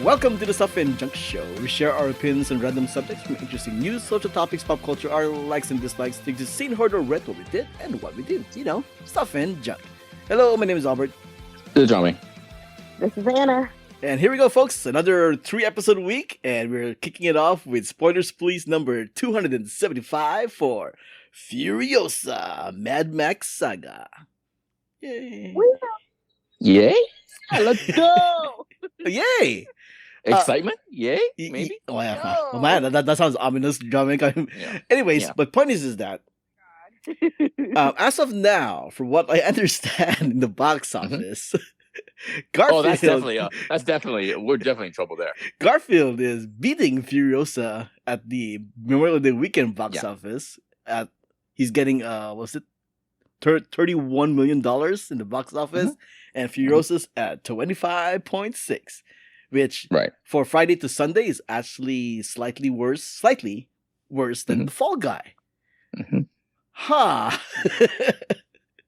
Welcome to the Stuff and Junk Show. We share our opinions on random subjects from interesting news, social topics, pop culture, our likes and dislikes, things you've seen, heard, or read, what we did, and what we did. You know, stuff and junk. Hello, my name is Albert. This is Jiaming. This is Anna. And here we go, folks. Another 3-episode week, and we're kicking it off with Spoilers Please number 275 for Furiosa, Mad Max Saga. Yay. Yay? Let's go! Yay! Excitement? Yay? Maybe? Oh, yeah. Oh, man, that sounds ominous, drumming. Yeah. Anyways, Yeah. but point is that as of now, from what I understand in the box office, Garfield, Oh, that's definitely, we're definitely in trouble there. Garfield is beating Furiosa at the Memorial Day weekend box Yeah. office. He's getting was it $31 million in the box office, and Furiosa's at 25.6, which Right. for Friday to Sunday is actually slightly worse than The Fall Guy. Mhm. Ha!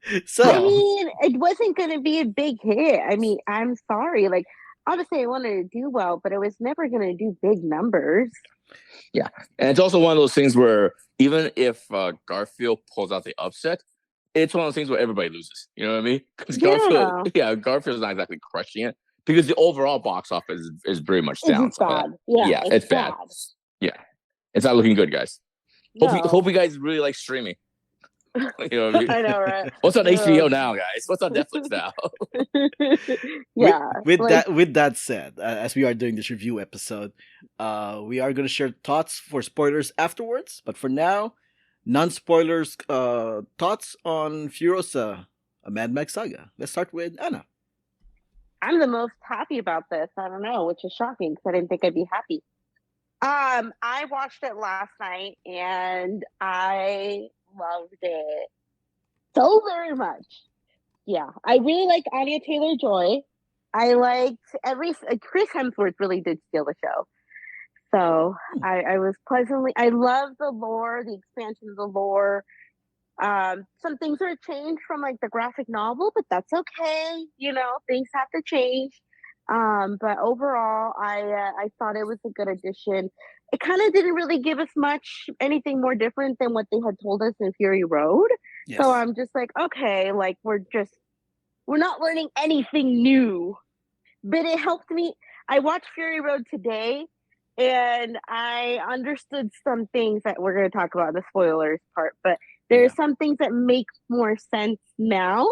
I So mean, it wasn't going to be a big hit. I mean, I'm sorry. Like, obviously, I wanted to do well, but it was never going to do big numbers. And it's also one of those things where even if Garfield pulls out the upset, it's one of those things where everybody loses. You know what I mean? Because Garfield's not exactly crushing it because the overall box office is very much It's down. just So, bad. Yeah, it's bad. Yeah. It's not looking good, guys. Hope you guys really like streaming. You know what I mean? I know, right? What's on HBO now, guys? What's on Netflix now? Yeah. with that said, as we are doing this review episode, we are going to share thoughts for spoilers afterwards. But for now, non-spoilers thoughts on Furiosa, a Mad Max Saga. Let's start with Anna. I'm the most happy about this. I don't know, which is shocking because I didn't think I'd be happy. I watched it last night and I loved it so very much. Yeah, I really liked Anya Taylor Joy. I liked Chris Hemsworth really did steal the show. So I was pleasantly. I love the lore, the expansion of the lore. Some things are changed from like the graphic novel, but that's okay. You know, things have to change. But overall, I thought it was a good addition. It kind of didn't really give us anything more different than what they had told us in Fury Road. Yes. So I'm just like, okay, like we're not learning anything new. But it helped me. I watched Fury Road today and I understood some things that we're going to talk about in the spoilers part, but there's some things that make more sense now,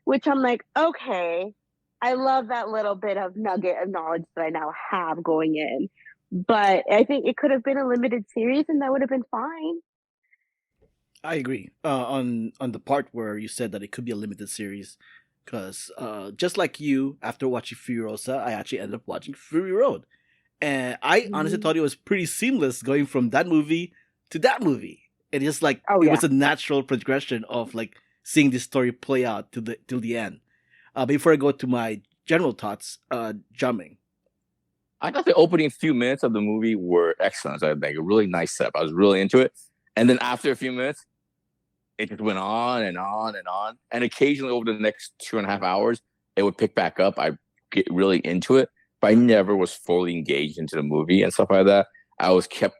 which I'm like, okay, I love that little bit of nugget of knowledge that I now have going in. But I think it could have been a limited series and that would have been fine. I agree on the part where you said that it could be a limited series, because just like you, after watching Furiosa, I actually ended up watching Fury Road, and I honestly thought it was pretty seamless going from that movie to that movie. It is like it was a natural progression of like seeing this story play out till the end. Before I go to my general thoughts, Jiaming. I thought the opening few minutes of the movie were excellent. I like a really nice setup. I was really into it. And then after a few minutes, it just went on and on and on. And occasionally over the next 2.5 hours, it would pick back up. I get really into it, but I never was fully engaged into the movie and stuff like that. I was kept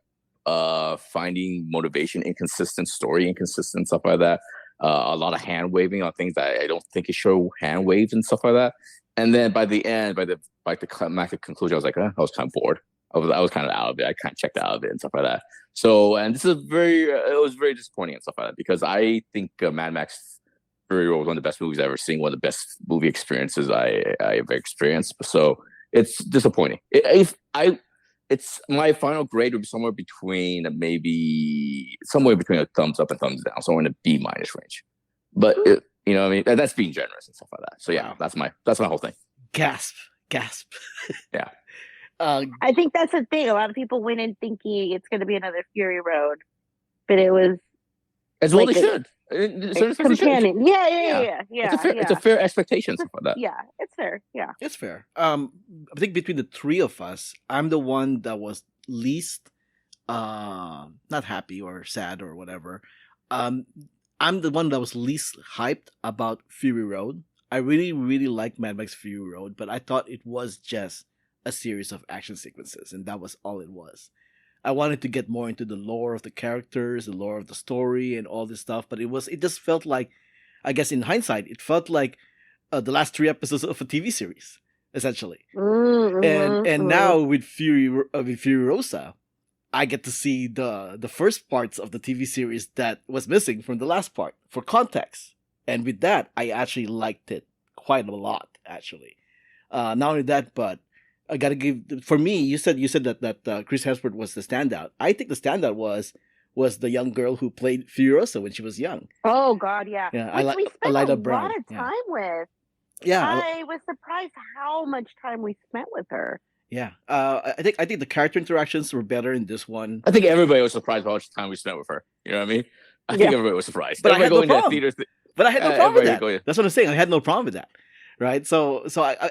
finding motivation, inconsistent story, inconsistent stuff like that. A lot of hand waving on things that I don't think it show hand waves and stuff like that. And then by the end, by the climactic conclusion, I was like, I was kind of bored. I was kind of out of it. I kind of checked out of it and stuff like that. So, and this is it was very disappointing and stuff like that because I think Mad Max Fury Road was one of the best movies I've ever seen, one of the best movie experiences I ever experienced. So it's disappointing. It's my final grade would be somewhere between a thumbs up and thumbs down, somewhere in the B- range. But you know what I mean? That's being generous and stuff like that. So yeah, Wow. that's my whole thing. Gasp. Yeah. I think that's the thing. A lot of people went in thinking it's going to be another Fury Road, but it was as well like they should. companion. Yeah. It's a fair expectation, stuff like that. Yeah, it's fair. Yeah. It's fair. I think between the three of us, I'm the one that was least not happy or sad or whatever. I'm the one that was least hyped about Fury Road. I really, really like Mad Max Fury Road, but I thought it was just a series of action sequences, and that was all it was. I wanted to get more into the lore of the characters, the lore of the story, and all this stuff, but it just felt like, I guess in hindsight, it felt like the last 3 episodes of a TV series, essentially. And now with Furiosa, I get to see the first parts of the TV series that was missing from the last part for context. And with that, I actually liked it quite a lot, actually. Not only that, but I gotta give, for me, you said that Chris Hemsworth was the standout. I think the standout was the young girl who played Furiosa when she was young. Oh God, yeah. Which we spent a lot of time with. Yeah, I was surprised how much time we spent with her. Yeah, I think the character interactions were better in this one. I think everybody was surprised how much time we spent with her. You know what I mean? I think everybody was surprised. But I had no problem. But I had no problem with that. That's what I'm saying. I had no problem with that. Right? So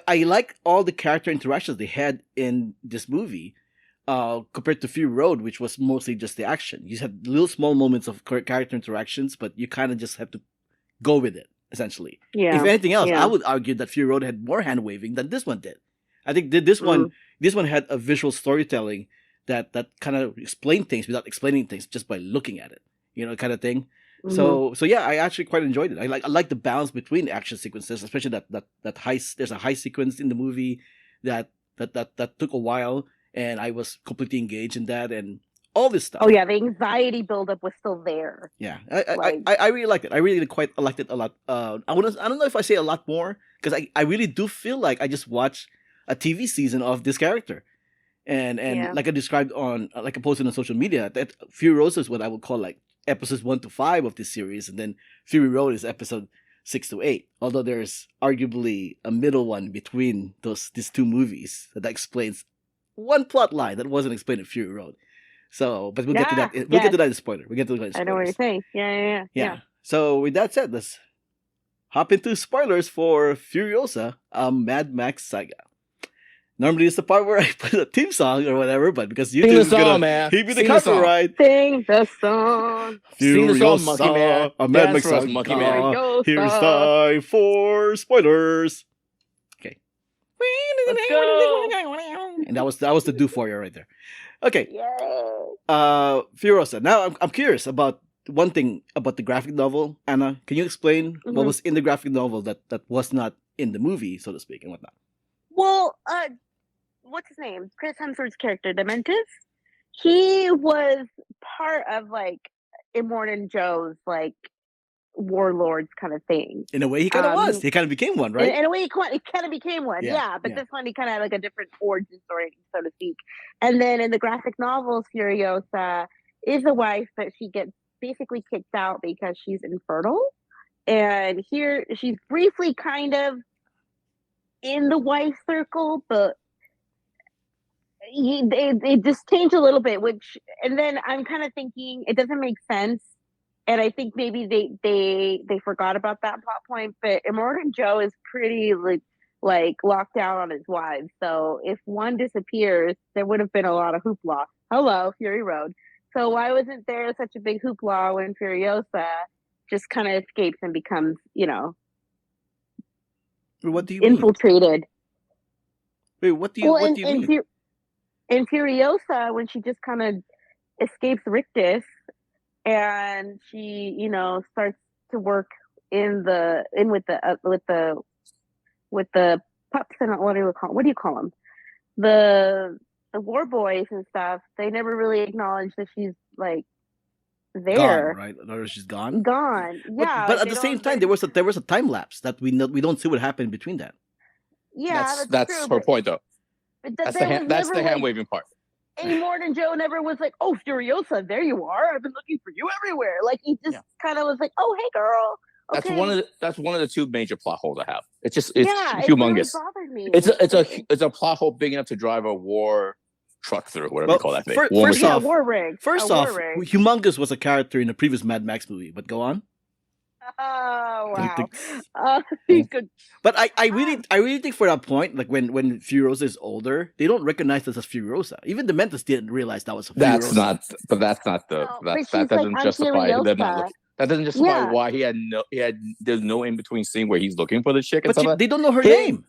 I like all the character interactions they had in this movie, compared to Fury Road, which was mostly just the action. You had little small moments of character interactions, but you kind of just have to go with it, essentially. Yeah. If anything else, I would argue that Fury Road had more hand waving than this one did. I think this one had a visual storytelling that kind of explained things without explaining things, just by looking at it, kind of thing. So yeah, I actually quite enjoyed it. I like the balance between the action sequences, especially that heist. There's a heist sequence in the movie that took a while, and I was completely engaged in that and all this stuff. Oh yeah, the anxiety buildup was still there. Yeah, I really liked it. I really quite liked it a lot. I don't know if I say a lot more, because I really do feel like I just watched a TV season of this character, and like I described like I posted on social media, that Furiosa is what I would call like episodes 1 to 5 of this series, and then Fury Road is episode 6 to 8. Although there's arguably a middle one between these two movies that explains one plot line that wasn't explained in Fury Road. So, but we'll get to that. We'll get to that in spoiler. We'll get to that in spoilers. I know what you're saying. Yeah. So with that said, let's hop into spoilers for Furiosa, Mad Max Saga. Normally it's the part where I put a theme song or whatever, but because YouTube is gonna hit me the copyright. Sing the song. Sing the song, Monkey Man. Mad Max Saga. Monkey Man. Here's time for spoilers. Okay. Let's go. And that was the do for you right there. Okay. Yay. Furiosa. Now I'm curious about one thing about the graphic novel. Anna, can you explain what was in the graphic novel that was not in the movie, so to speak, and whatnot? Well, what's his name? Chris Hemsworth's character, Dementis. He was part of like Immortan Joe's like warlords kind of thing. In a way, he kind of was. He kind of became one, right? In a way, he kind of became one. Yeah, but this one he kind of had like a different origin story, so to speak. And then in the graphic novels, Furiosa is a wife, but she gets basically kicked out because she's infertile. And here she's briefly kind of in the wife circle, but they just changed a little bit, and then I'm kind of thinking it doesn't make sense, and I think maybe they forgot about that plot point. But Immortan Joe is pretty like locked down on his wives, so if one disappears, there would have been a lot of hoopla. Hello, Fury Road. So why wasn't there such a big hoopla when Furiosa just kind of escapes and becomes, what do you infiltrated? Wait, what do you mean? In Furiosa, when she just kind of escapes Rictus and she, starts to work with the pups, and what do you call them? The war boys and stuff. They never really acknowledge that she's like there. Gone, right? Or she's gone. Yeah. But at the same time, there was a time lapse that we don't see what happened between that. Yeah, that's true, her point, though. That's the hand waving part. Immortan Joe never was like, "Oh, Furiosa, there you are. I've been looking for you everywhere." Like he just kind of was like, "Oh, hey, girl." Okay. That's one of the two major plot holes I have. It's humongous. It really bothered me. It's a plot hole big enough to drive a war truck through, whatever you call that thing. War rig. First off, Humongous was a character in a previous Mad Max movie, but go on. Oh wow! He's good. But I really think for that point, like when Furiosa is older, they don't recognize this as Furiosa. Even the Dementis didn't realize that was a Furiosa. That doesn't justify them not looking. That doesn't justify why he had there's no in between scene where he's looking for the chick. And but they don't know her name.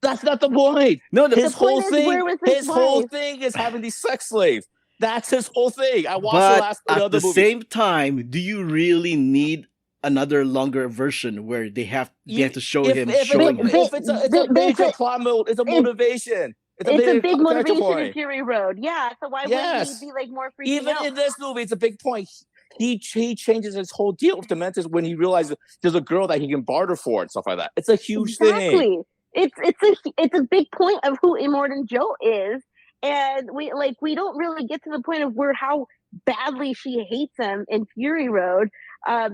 That's not the point. No, His whole point is, where thing, was his his whole wife? thing is having these sex slaves. That's his whole thing. I watched but the at other the movie. same time, do you really need another longer version where they have to show him showing this? It's a major plot mode. It's a motivation. It's a big motivation point. in Fury Road. Yeah, so why wouldn't he be like more freaking Even out? in this movie, it's a big point. He changes his whole deal with Dementis when he realizes there's a girl that he can barter for and stuff like that. It's a huge thing. It's a big point of who Immortan Joe is, and we don't really get to the point of how badly she hates him in Fury Road,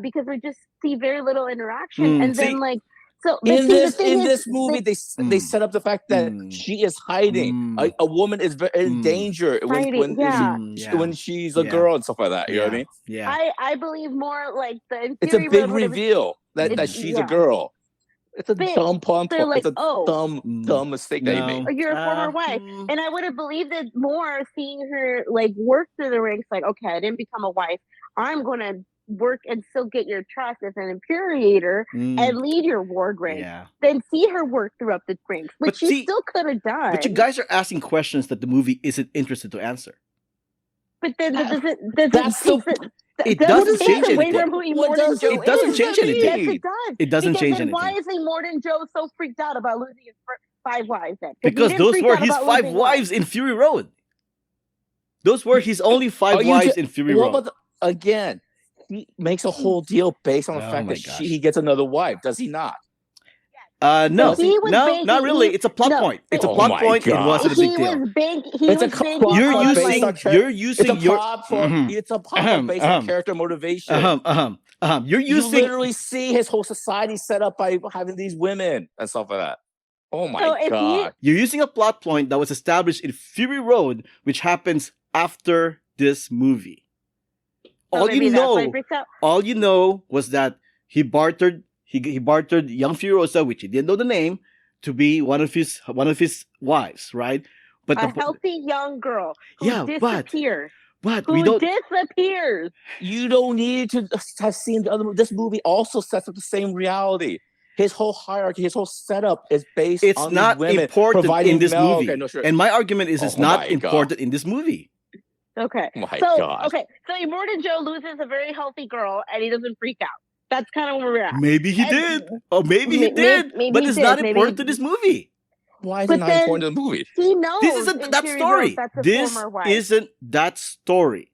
because we just see very little interaction, and then So in this movie, they set up the fact that she is hiding. A woman is in danger when she's a girl and stuff like that. You know what I mean? Yeah. I believe more like it's a big reveal that she's a girl. It's a dumb pump. It's a dumb mistake that he made. You're a former wife, and I would have believed it more seeing her work through the ranks. Like, okay, I didn't become a wife. I'm gonna work and still get your trust as an infuriator and lead your ward rank. Then see her work through up the ranks, which she still could have done. But you guys are asking questions that the movie isn't interested to answer. But then it doesn't change anything. It doesn't change anything. Yes, it does. It doesn't change anything. Why is Immortan Joe so freaked out about losing his 5 wives then? Because those were his 5 wives in Fury Road. Those were his only 5 wives in Fury Road. Again, he makes a whole deal based on the fact that he gets another wife. Does he not? No, not really. It's a plot point. It's a plot point. It wasn't a big deal. It's a plot point. It's a plot point based on character motivation. You're using. You literally see his whole society set up by having these women and stuff like that. Oh my god! You're using a plot point that was established in Fury Road, which happens after this movie. All you know was that he bartered young Furiosa, which he didn't know the name, to be one of his wives, right? But a healthy young girl who disappears. But who disappears. You don't need to have seen the other movie. This movie also sets up the same reality. His whole hierarchy, his whole setup is based on not women important in this movie. Okay, no, sure. And my argument is it's not important in this movie. Okay. Oh my God. Okay. So Immortan Joe loses a very healthy girl and he doesn't freak out. That's kind of where we're at. Maybe he did. Or maybe he did. But it's not important to this movie. Why is it not important to the movie? He knows this isn't that story. This isn't that story.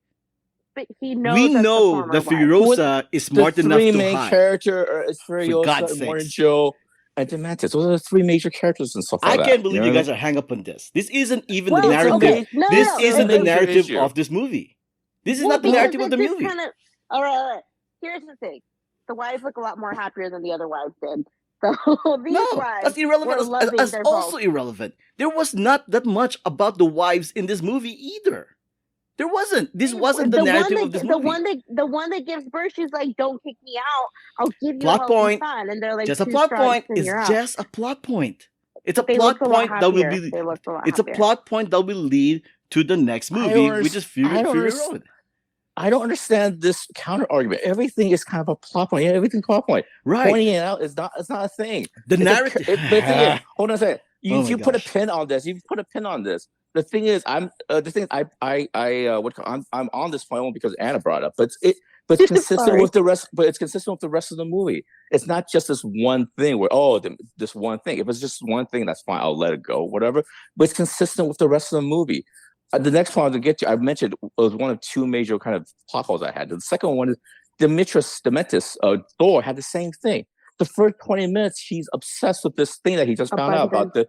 But he knows we know that Furiosa is smart enough to hide. The 3 main character is Furiosa, Immortan Joe, and Dementis. Those are the 3 major characters and stuff like that. I can't believe you guys are hung up on this. This isn't even the narrative. Okay. This isn't the narrative of this movie. This is not the narrative of the movie. All right. Here's the thing. The wives look a lot more happier than the other wives did. So these wives that's irrelevant. That's also irrelevant. There was not that much about the wives in this movie either. There wasn't. This wasn't the narrative of this movie. The one that gives birth, she's like, "Don't kick me out. I'll give you plot a point." Son. And they're like, "Just a plot point." It's just a plot point. It's a plot point that will be. It's a plot point that will lead to the next movie, which is Fury Road. I don't understand this counter argument. Everything is kind of a plot point. Yeah, everything's plot point. Right. Pointing it out is not. It's not a thing. The narrative. Hold on a second. You put a pin on this. You put a pin on this. The thing is, I'm on this point only because Anna brought it up, but it's consistent with the rest. But it's consistent with the rest of the movie. It's not just this one thing where this one thing. If it's just one thing, that's fine. I'll let it go, whatever. But it's consistent with the rest of the movie. The next point to get to, I mentioned, was one of 2 major kind of plot holes I had. The second one is Dementis, Thor had the same thing. The first 20 minutes, she's obsessed with this thing that he just found out about this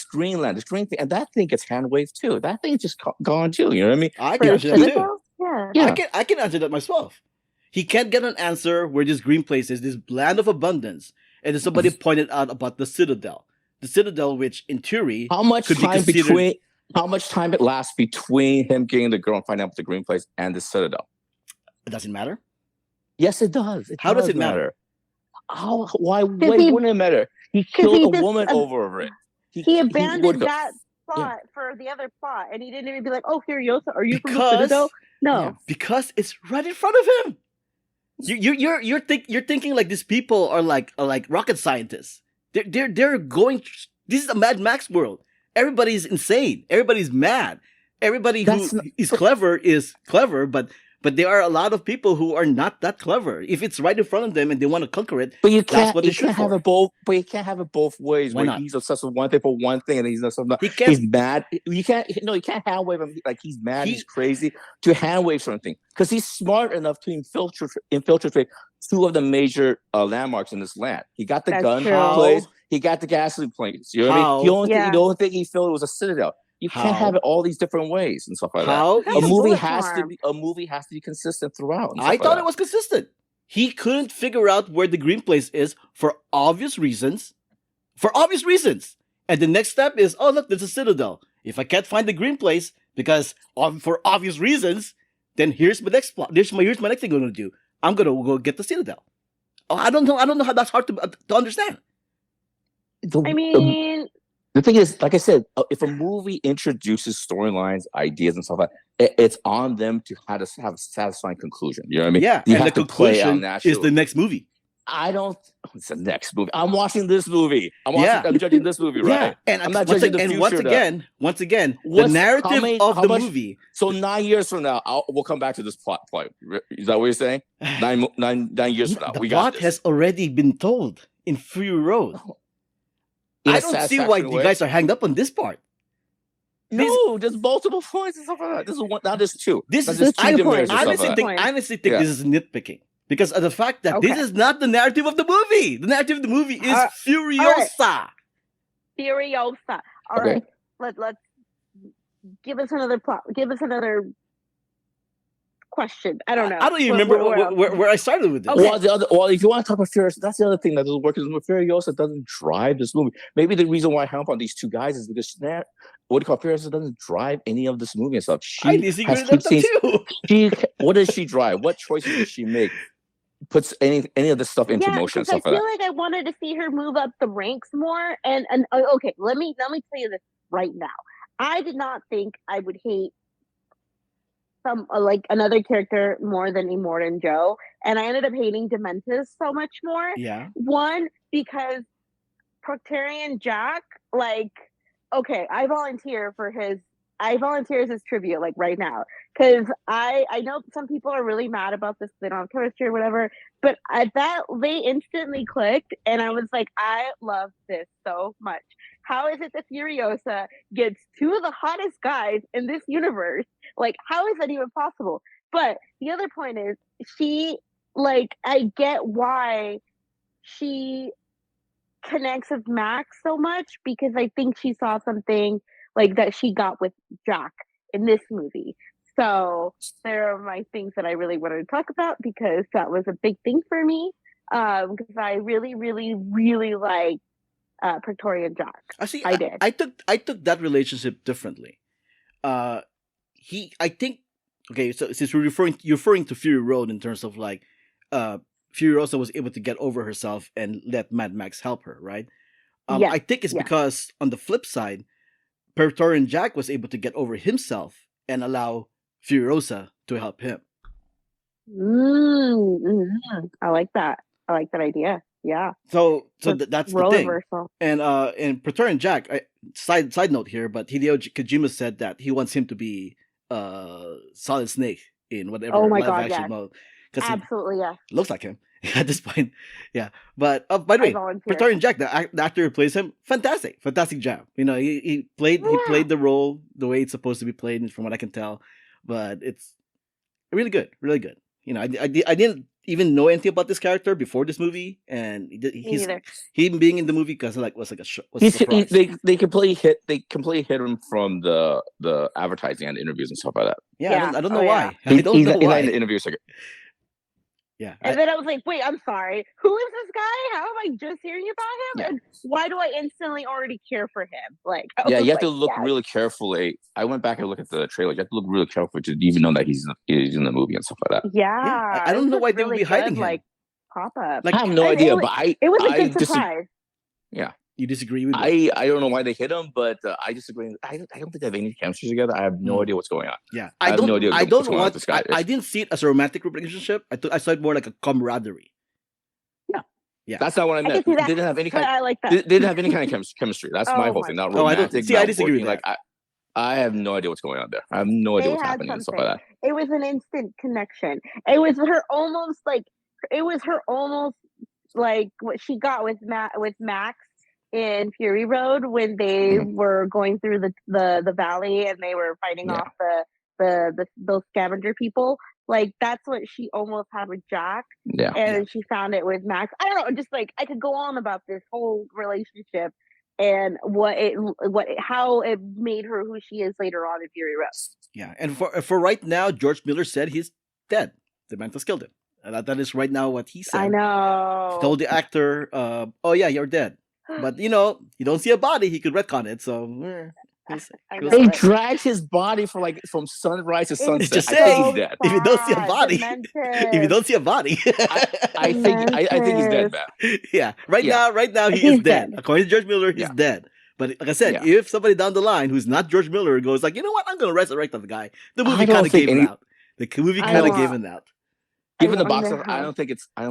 Greenland, this green thing, and that thing gets hand waved too. That thing is just gone too. You know what I mean? I can answer that too. Yeah. I can answer that myself. He can't get an answer where this green place is, this land of abundance, and then somebody pointed out about the Citadel, which in theory, how much time it lasts between him getting the girl and finding out about the green place and the Citadel? It doesn't matter. Yes, it does. How does it matter? Why wouldn't it matter? He killed a woman over it. He abandoned that plot for the other plot, and he didn't even be like, "Oh, Furiosa, are you from the Citadel?" No, because it's right in front of him. You're thinking like these people are like rocket scientists. They're going This is a Mad Max world. Everybody's insane. Everybody's mad. Everybody who is clever, but there are a lot of people who are not that clever. If it's right in front of them and they want to conquer it, But you that's can't. what they You shoot can't have for. it both. But you can't have it both ways. Why where not? he's obsessed with one thing for one thing, and he's obsessed with He another. can't- He's mad. You can't. No, you can't hand wave him like he's mad. He's crazy to hand wave something because he's smart enough to infiltrate two of the major landmarks in this land. He got the That's gun true. place. He got the gasoline place. You know what I mean? The only thing he felt it was a citadel. You can't have it all these different ways and stuff like that. A movie has to be consistent throughout. I thought it was consistent. He couldn't figure out where the green place is for obvious reasons. And the next step is, oh look, there's a citadel. If I can't find the green place because for obvious reasons, then here's my next plot. Here's my next thing I'm gonna do. I'm gonna go get the citadel. Oh, I don't know how that's hard to understand. The thing is, like I said, if a movie introduces storylines, ideas, and stuff like that, it's on them to have a satisfying conclusion. You know what I mean? Yeah, and the conclusion is the next movie. It's the next movie. I'm watching this movie. I'm judging this movie, right? And I'm not judging the future. Once again, the narrative of the movie. So 9 years from now, we'll come back to this plot. Is that what you're saying? 9 years from now, the plot has already been told in Fury Road. I don't see why you guys are hanged up on this part. No, there's multiple points and stuff like that. This is one. Now there's two. I honestly think this is nitpicking because of the fact that this is not the narrative of the movie. The narrative of the movie is Furiosa. Furiosa. All right. Let's give us another plot. Give us another question. I don't know. I don't even remember where I started with this. Okay. Well, if you want to talk about Furiosa, that's the other thing that doesn't work. Is Furiosa doesn't drive this movie. Maybe the reason why I hung up on these two guys is because Furiosa doesn't drive any of this movie and stuff. I disagree with that too. What does she drive? What choices does she make? Puts any of this stuff into motion. I feel like I wanted to see her move up the ranks more. And okay, let me tell you this right now. I did not think I would hate another character more than Immortan Joe, and I ended up hating Dementis so much more. Yeah. One, because Proctarian Jack, okay, I volunteer as his tribute, right now. Because I know some people are really mad about this, they don't have chemistry or whatever, but they instantly clicked, and I was like, I love this so much. How is it that Furiosa gets two of the hottest guys in this universe? How is that even possible? But the other point is, I get why she connects with Max so much, because I think she saw something that she got with Jack in this movie. So there are my things that I really wanted to talk about, because that was a big thing for me. Because I really, really, really like Praetorian Jack. I did. I took that relationship differently. I think, okay, so since we're referring to Fury Road in terms of Furiosa was able to get over herself and let Mad Max help her, right? I think it's because on the flip side, Praetorian Jack was able to get over himself and allow Furiosa to help him. I like that. I like that idea. Yeah. So that's the thing. Reversal. And Praetorian Jack, side note here, but Hideo Kojima said that he wants him to be Solid Snake in whatever live action mode. Absolutely, yeah. Looks like him at this point. Yeah. But by the way, Praetorian Jack, the actor who plays him, fantastic job. He played the role the way it's supposed to be played, from what I can tell. But it's really good, really good. I didn't even know anything about this character before this movie, and him being in the movie was a surprise. They completely hit him from the advertising and interviews and stuff like that. Yeah. I don't know why. I don't know why. In the interviews, yeah. And then I was like, wait, I'm sorry. Who is this guy? How am I just hearing about him? Yeah. And why do I instantly already care for him? You have to look really carefully. I went back and looked at the trailer. You have to look really carefully to even know that he's in the movie and stuff like that. Yeah. I don't know why they would be hiding him. Pop up. I have no idea, but it was a good surprise. Yeah. You disagree with me? I don't know why they hit him, but I disagree. I don't think they have any chemistry together. I have no idea what's going on. Yeah, I have no idea what's going on with this guy. I didn't see it as a romantic relationship. I saw it more like a camaraderie. Yeah. That's not what I I can meant. see They that. didn't have any But kind. I like They that. didn't have any kind of chemistry. That's my Oh whole my thing. Not Oh, I don't romantic. see. I Not disagree with working. that. I have no idea what's going on there. I have no idea They what's had happening and stuff like something. that. It was an instant connection. It was her almost like it was her almost like what she got with Max in Fury Road when they Mhm. were going through the valley and they were fighting Yeah. off those scavenger people. Like that's what she almost had with Jack, Yeah. and she found it with Max. I don't know, just like I could go on about this whole relationship and how it made her who she is later on in Fury Road. Yeah, and for right now, George Miller said he's dead. The Mantis killed him. And that is right now what he said. I He know. told the actor, "Oh yeah, you're dead." But you don't see a body. He could retcon it. So I we'll know, see. They right? dragged his body from sunrise to It's sunset. Just I think saying, he's dead. if you don't see a sad. body, if you don't see a body, I think he's dead, man. yeah. Right Yeah. now he is He's dead. dead. According to George Miller, he's Yeah. dead. But like I said, Yeah. if somebody down the line who's not George Miller goes like, you know what, I'm gonna resurrect that guy, the movie I don't kind of think gave it any- out. The movie I kind of want- gave it out. Given the I box wonder office, how- I don't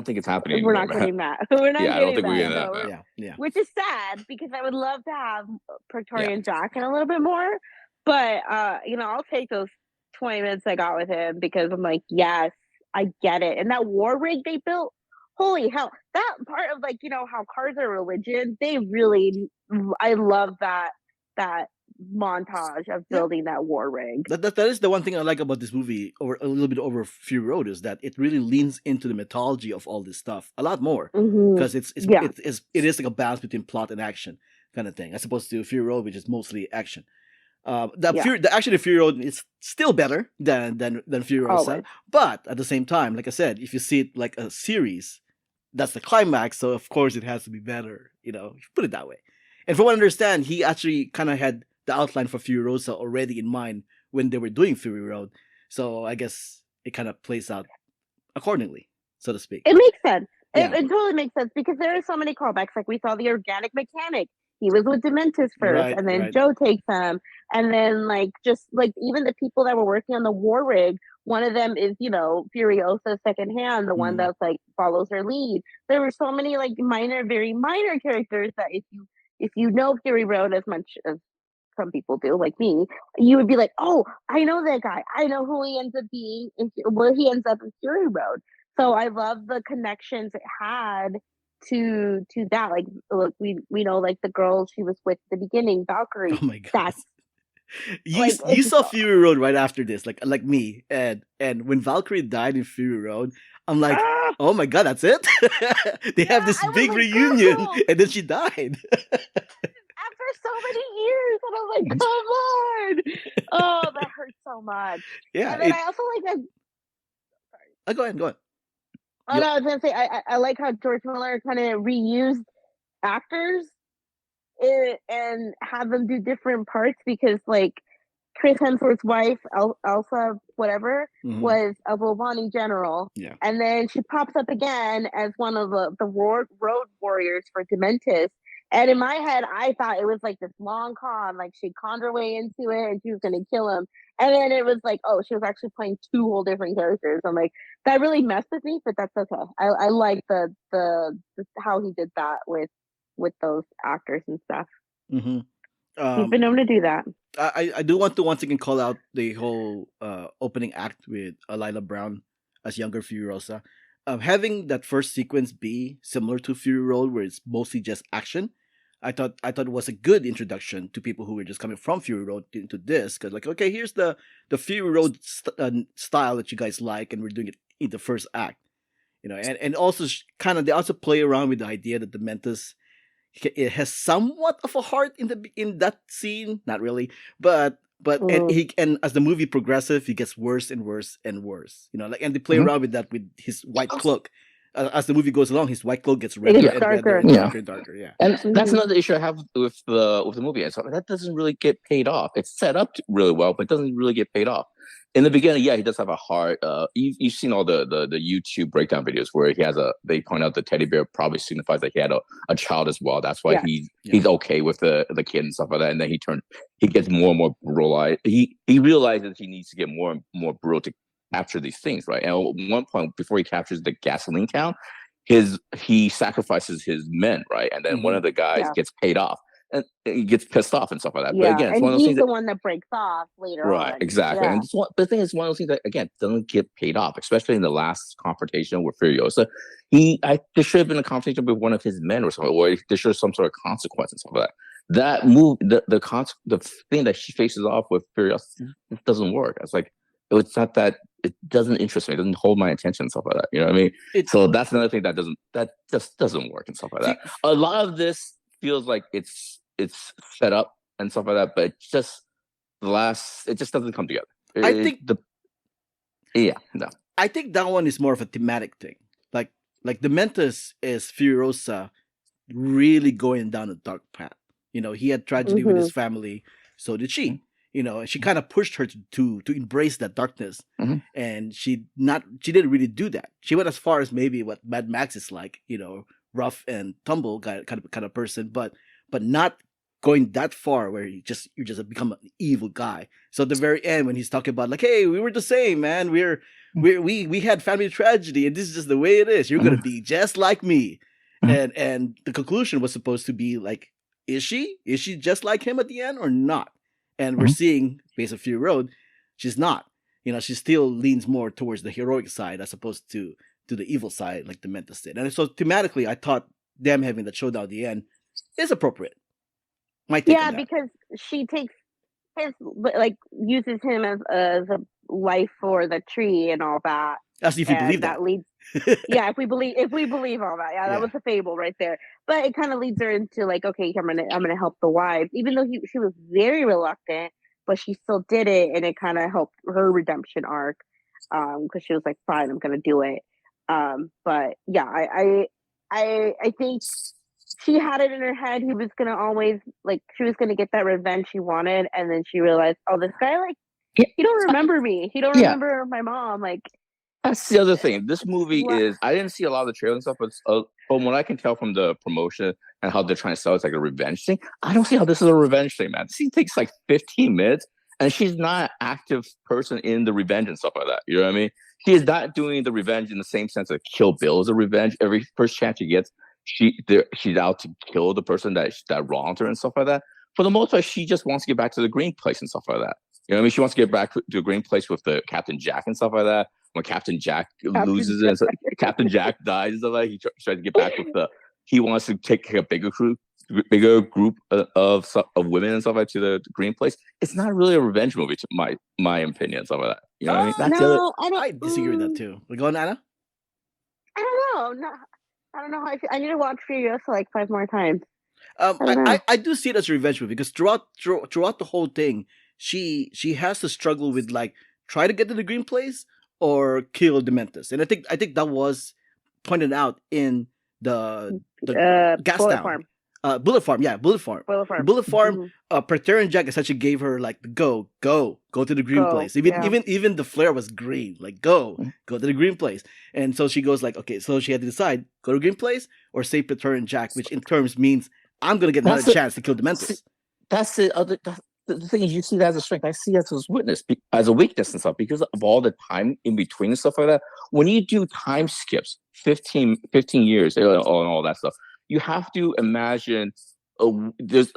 think it's happening We're anymore, not man. getting that. We're not Yeah, I don't getting think we're that. getting that, No, man. Yeah. which is sad because I would love to have Praetorian Jack in a little bit more. But I'll take those 20 minutes I got with him because I'm like, yes, I get it. And that war rig they built, holy hell! That part of how cars are religion, I love that montage of building that war rig. That is the one thing I like about this movie, or a little bit over Fury Road, is that it really leans into the mythology of all this stuff a lot more because it is like a balance between plot and action kind of thing, as opposed to Fury Road, which is mostly action. The action of Fury Road is still better than Furiosa, Always. but at the same time, like I said, if you see it like a series, that's the climax, so of course it has to be better. If you put it that way. And from what I understand, he actually kind of had the outline for Furiosa already in mind when they were doing Fury Road, so I guess it kind of plays out accordingly, so to speak. It makes sense. Yeah. It totally makes sense because there are so many callbacks. Like we saw the organic mechanic. He was with Dementis first, and then Joe takes him, and then just even the people that were working on the war rig. One of them is Furiosa secondhand, the one that's follows her lead. There were so many very minor characters that if you know Fury Road as much as some people do, like me, you would be like, oh, I know that guy. I know who he ends up being, where he ends up in Fury Road. So I love the connections it had to that. Look, we know the girl she was with at the beginning, Valkyrie. Oh my god. That's you saw Fury Road right after this, like me, and when Valkyrie died in Fury Road, I'm like, oh my god, that's it. They have this big reunion, and then she died. After so many years, and I'm like, come on! Oh, that hurts so much. Yeah, and then I also like that. Sorry. Go ahead. Oh no, I was gonna say I like how George Miller kind of reused actors and had them do different parts because Chris Hemsworth's wife, Elsa, whatever, was a Volvani general. Yeah. And then she pops up again as one of the road warriors for Dementis. And in my head, I thought it was this long con, she'd conned her way into it and she was going to kill him. And then it was oh, she was actually playing two whole different characters. I'm like, that really messed with me, but that's okay. I like the how he did that with those actors and stuff. Mm-hmm. He's been known to do that. I do want to once again call out the whole opening act with Lila Brown as younger Furiosa. Having that first sequence be similar to Fury Road, where it's mostly just action, I thought it was a good introduction to people who were just coming from Fury Road into this. Because okay, here's the Fury Road style that you guys like, and we're doing it in the first act, and also they also play around with the idea that the Mentos, it has somewhat of a heart in that scene, not really, but and as the movie progresses, he gets worse and worse and worse. And they play around with that with his white cloak. As the movie goes along, his white cloak gets redder and redder and darker and darker. Yeah, and that's another issue I have with the movie. And so that doesn't really get paid off. It's set up really well, but it doesn't really get paid off. In the beginning, he does have a heart. You've seen all the YouTube breakdown videos where they point out the teddy bear probably signifies that he had a child as well. That's why he's okay with the kid and stuff like that. And then he gets more and more brutal. He realizes he needs to get more and more brutal to capture these things, right? And at one point, before he captures the gasoline town, he sacrifices his men, right? And then one of the guys Yeah. gets paid off, and he gets pissed off and stuff like that. But Yeah, again, it's and one of those he's things the that, one that breaks off later right, on. exactly. Yeah. And but the thing is, one of those things that again doesn't get paid off, especially in the last confrontation with Furiosa. There should have been a confrontation with one of his men or something, or there should have some sort of consequence and stuff like that. That move, the thing that she faces off with Furiosa, it doesn't work. It's like it's not that. It doesn't interest me. It doesn't hold my attention and stuff like that. You know what I mean? So that's another thing that just doesn't work and stuff like that. A lot of this feels like it's set up and stuff like that, but it just doesn't come together. I think no. I think that one is more of a thematic thing. Like the Mentos is Furiosa really going down a dark path. He had tragedy with his family, so did she. And she kind of pushed her to embrace that darkness, and she didn't really do that. She went as far as maybe what Mad Max is like, rough and tumble kind of person, but not going that far where you just become an evil guy. So at the very end, when he's talking about like, hey, we were the same, man. We had family tragedy, and this is just the way it is. You're gonna be just like me. And the conclusion was supposed to be like, is she just like him at the end or not? And we're seeing, based on Fury Road, she's not. She still leans more towards the heroic side as opposed to the evil side, like the Mentos did. And so thematically, I thought them having that showdown at the end is appropriate. Yeah, because she takes his, like, uses him as a life for the tree and all that. As if you believe that. Leads. Yeah, if we believe all that, that was a fable right there. But it kind of leads her into like, okay, I'm gonna help the wives, even though she was very reluctant, but she still did it, and it kind of helped her redemption arc, because she was like, fine, I'm gonna do it. But yeah, I think she had it in her head he was gonna always, like, she was gonna get that revenge she wanted, and then she realized, oh, this guy, like, he don't remember me, he don't remember my mom, like. That's the other thing. This movie is, I didn't see a lot of the trailer and stuff, but from what I can tell from the promotion and how they're trying to sell it's like a revenge thing, I don't see how this is a revenge thing, man. This scene takes like 15 minutes, and she's not an active person in the revenge and stuff like that. You know what I mean? She is not doing the revenge in the same sense that Kill Bill is a revenge. Every first chance she gets, she's out to kill the person that wronged her and stuff like that. For the most part, she just wants to get back to the green place and stuff like that. You know what I mean? She wants to get back to the green place with the Captain Jack and stuff like that. When Captain Jack loses it, so Captain Jack dies and stuff like that, he tries to get back with he wants to take a bigger group of women and stuff like to the green place. It's not really a revenge movie, to my opinion, and stuff like that. You know what I mean? That's I disagree with that too. We go on, Anna? I don't know. I don't know. I need to watch Furiosa like 5 more times. I do see it as a revenge movie because throughout the whole thing, she has to struggle with like try to get to the green place or kill Dementus. And I think that was pointed out in the gas Bullet town. Farm. Bullet Farm, yeah, Bullet Farm. Bullet Farm, Praetorian Jack essentially gave her like the go to the green place. Even the flare was green, like go to the green place. And so she goes like, okay, so she had to decide, go to green place or save Praetorian Jack, which in terms means I'm gonna get another chance to kill Dementus. That's the other. The thing is, you see that as a strength. I see that as a weakness and stuff because of all the time in between and stuff like that. When you do time skips, 15 years and all that stuff, you have to imagine there's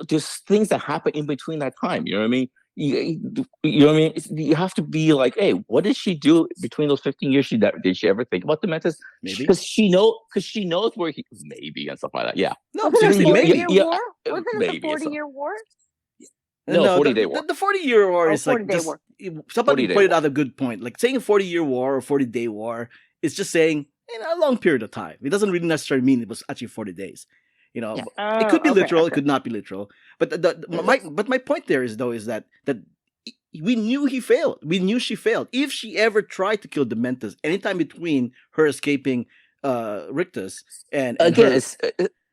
things that happen in between that time. You know what I mean? You know what I mean? You have to be like, hey, what did she do between those 15 years? Did she ever think about Dementus? Maybe because she knows where he maybe and stuff like that. Yeah. No, seriously, maybe. War? Wasn't it the 40-year war? No, 40-day war. The 40-year war is like just, somebody pointed out a good point. Like saying 40-year war or 40-day war is just saying a long period of time. It doesn't really necessarily mean it was actually 40 days. It could be literal, it could not be literal. But my point there is that we knew he failed. We knew she failed. If she ever tried to kill Dementus anytime between her escaping Rictus and again,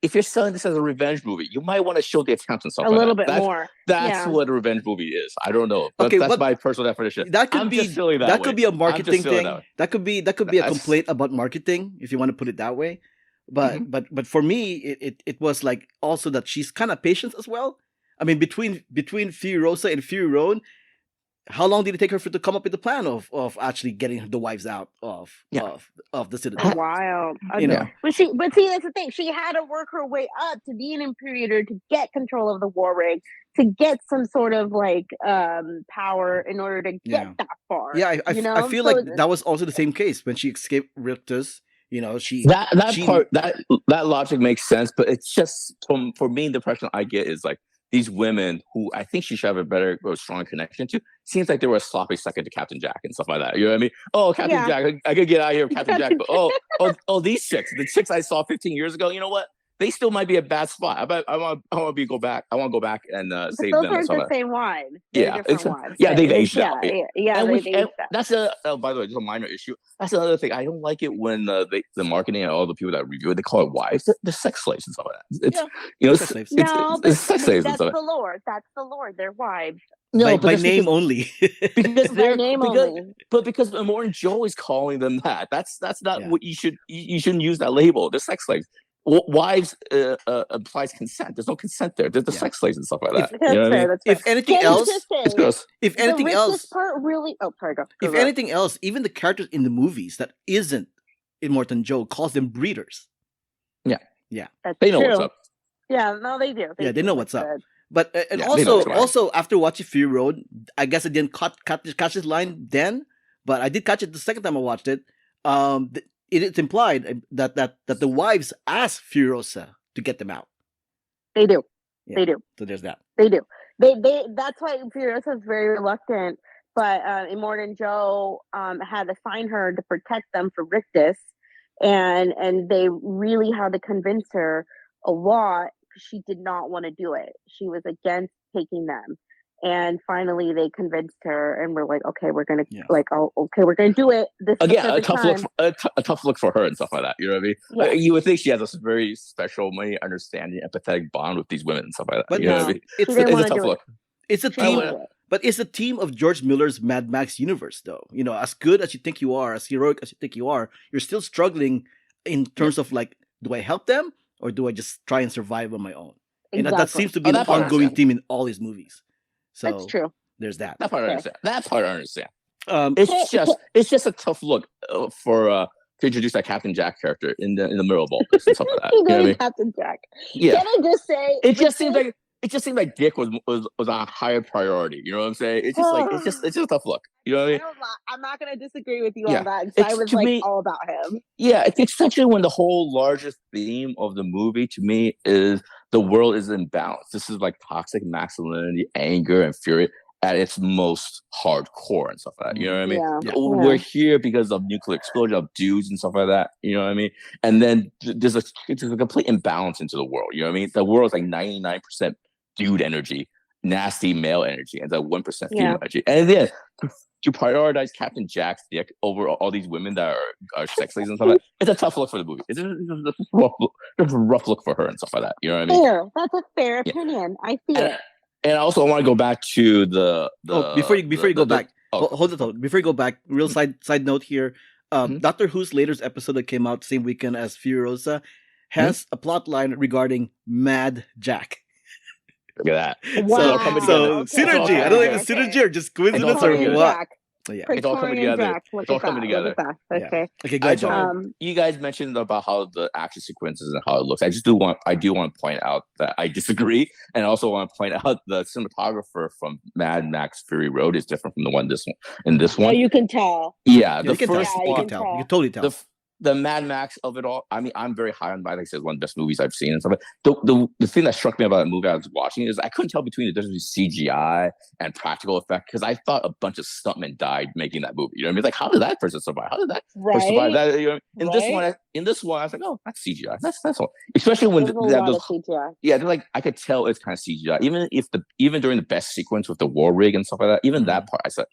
if you're selling this as a revenge movie, you might want to show the attempt and stuff a little bit more. That's what a revenge movie is. I don't know. That's my personal definition. That could be that could be a marketing thing. That could be a complaint about marketing, if you want to put it that way. But for me, it was like also that she's kind of patient as well. I mean, between Furiosa and Fury Road, how long did it take her to come up with the plan of actually getting the wives out Yeah. of the citadel? Wild. You know, Yeah. But see, that's the thing. She had to work her way up to be an imperator, to get control of the war rig, to get some sort of like power in order to get Yeah. that far. yeah, I you know, feel So like that was also the same case when she escaped Rictus. You know, That she part that logic makes sense, but it's just for me the impression I get is like these women who I think she should have a better or stronger connection to seems like they were a sloppy second to Captain Jack and stuff like that. You know what I mean? Oh, Captain Yeah. Jack, I could get out of here with Captain Jack, Captain but these chicks, the chicks I saw 15 years ago, you know what? They still might be a bad spot. I want to go back. I want to go back and But save those them. And aren't stuff the like that. same wives. They're Yeah, different exactly. wives. Yeah, they've But aged out. Yeah, And they've aged out. that's by the way, just a minor issue. That's another thing. I don't like it when the marketing and all the people that review it, they call it wives. They're sex slaves and stuff like that. It's Yeah, you know, sex slaves. it's sex slaves and That's stuff. the Lord. That's the Lord. They're wives. No, by, but by that's name only. because By they're name because only. but because Immortan Joe is calling them that. That's not Yeah. what you shouldn't use that label. They're sex slaves. Wives implies consent. There's no consent there. There's the Yeah. sex slaves and stuff like If- that. That's You know what I fair. mean? That's fair. If anything Can I else, just say, It's gross. if anything the else, richest part really. Oh, sorry, go. if go. anything else, even the characters in the movies that isn't Immortan Joe calls them breeders. That's They know true. what's up. Yeah, no, they do. Yeah, they do. know what's up. That's But and Yeah, they know what's also right. after watching Fury Road, I guess I didn't catch this line then, but I did catch it the second time I watched it. It's implied that the wives asked Furiosa to get them out. They do. Yeah. They do. So there's that. They do. They. That's why Furiosa is very reluctant. But Immortan Joe had to sign her to protect them for Rictus, and they really had to convince her a lot because she did not want to do it. She was against taking them, and finally they convinced her, and we're like, okay, we're gonna we're gonna do it. This is Again, the a perfect tough time. a tough look for her and stuff like that. You know what I mean? Yeah. You would think she has a very special, maybe understanding, empathetic bond with these women and stuff like that. But you know no, what I mean? it's she didn't It's a wanna tough do it. look. it's a She didn't team, wanna do it. but it's a team of George Miller's Mad Max universe, though. You know, as good as you think you are, as heroic as you think you are, you're still struggling in terms of like, do I help them or do I just try and survive on my own? And that Exactly. seems to be an that part I ongoing understand. theme in all his movies. So That's true. there's that. That part I Okay. understand. That part I understand. Um, It's just a tough look for to introduce that Captain Jack character in the middle of all this and stuff like that. You know what I mean? Captain Jack. Yeah. Can I just say It just seemed like Dick was on a higher priority. You know what I'm saying? It's just like it's just a tough look. You know what I mean? I'm not going to disagree with you Yeah. on that. So It's- I was to like me- all about him. Yeah, it's essentially when the whole largest theme of the movie to me is the world is in balance. This is like toxic masculinity, anger, and fury at its most hardcore and stuff like that. You know what I mean? Yeah. We're here because of nuclear explosion of dudes and stuff like that. You know what I mean? And then there's a complete imbalance into the world. You know what I mean? The world is like 99% dude energy, nasty male energy, and that 1% female Yeah. energy. And then to prioritize Captain Jack's dick over all these women that are sex slaves and stuff like that, it's a tough look for the movie. It's a rough look for her and stuff like that. You know what I mean? Fair. That's a fair opinion. I see it. And also, I want to go back to the before you go back, oh, hold it. Before you go back, real side note here. Mhm. Doctor Who's latest episode that came out same weekend as Furiosa has a plot line regarding Mad Jack. look at that. Wow. coming So together. synergy. I don't know if it's synergy or just coincidence or together. what. Jack. Oh, yeah. It's all coming Victorian together. Jack. Look It's all at coming that. together. Look at that. Yeah. Okay. Okay, go ahead, John. You guys mentioned about how the action sequences and how it looks. I do want to point out that I disagree, and I also want to point out the cinematographer from Mad Max Fury Road is different from the one in this Oh, one. you can tell. Yeah, You the can first tell. You one, can tell. You can totally tell. the Mad Max of it all. I mean, I'm very high on Mad Max. It's one of the best movies I've seen and stuff. The thing that struck me about the movie I was watching is I couldn't tell between the difference between CGI and practical effect because I thought a bunch of stuntmen died making that movie. You know what I mean? It's like, how did that person survive? How did that person survive? That, you know, in this one, I was like, oh, that's CGI. That's all. Especially when There's a lot of CGI. yeah, they're like I could tell it's kind of CGI. Even during the best sequence with the war rig and stuff like that, even that part, I said,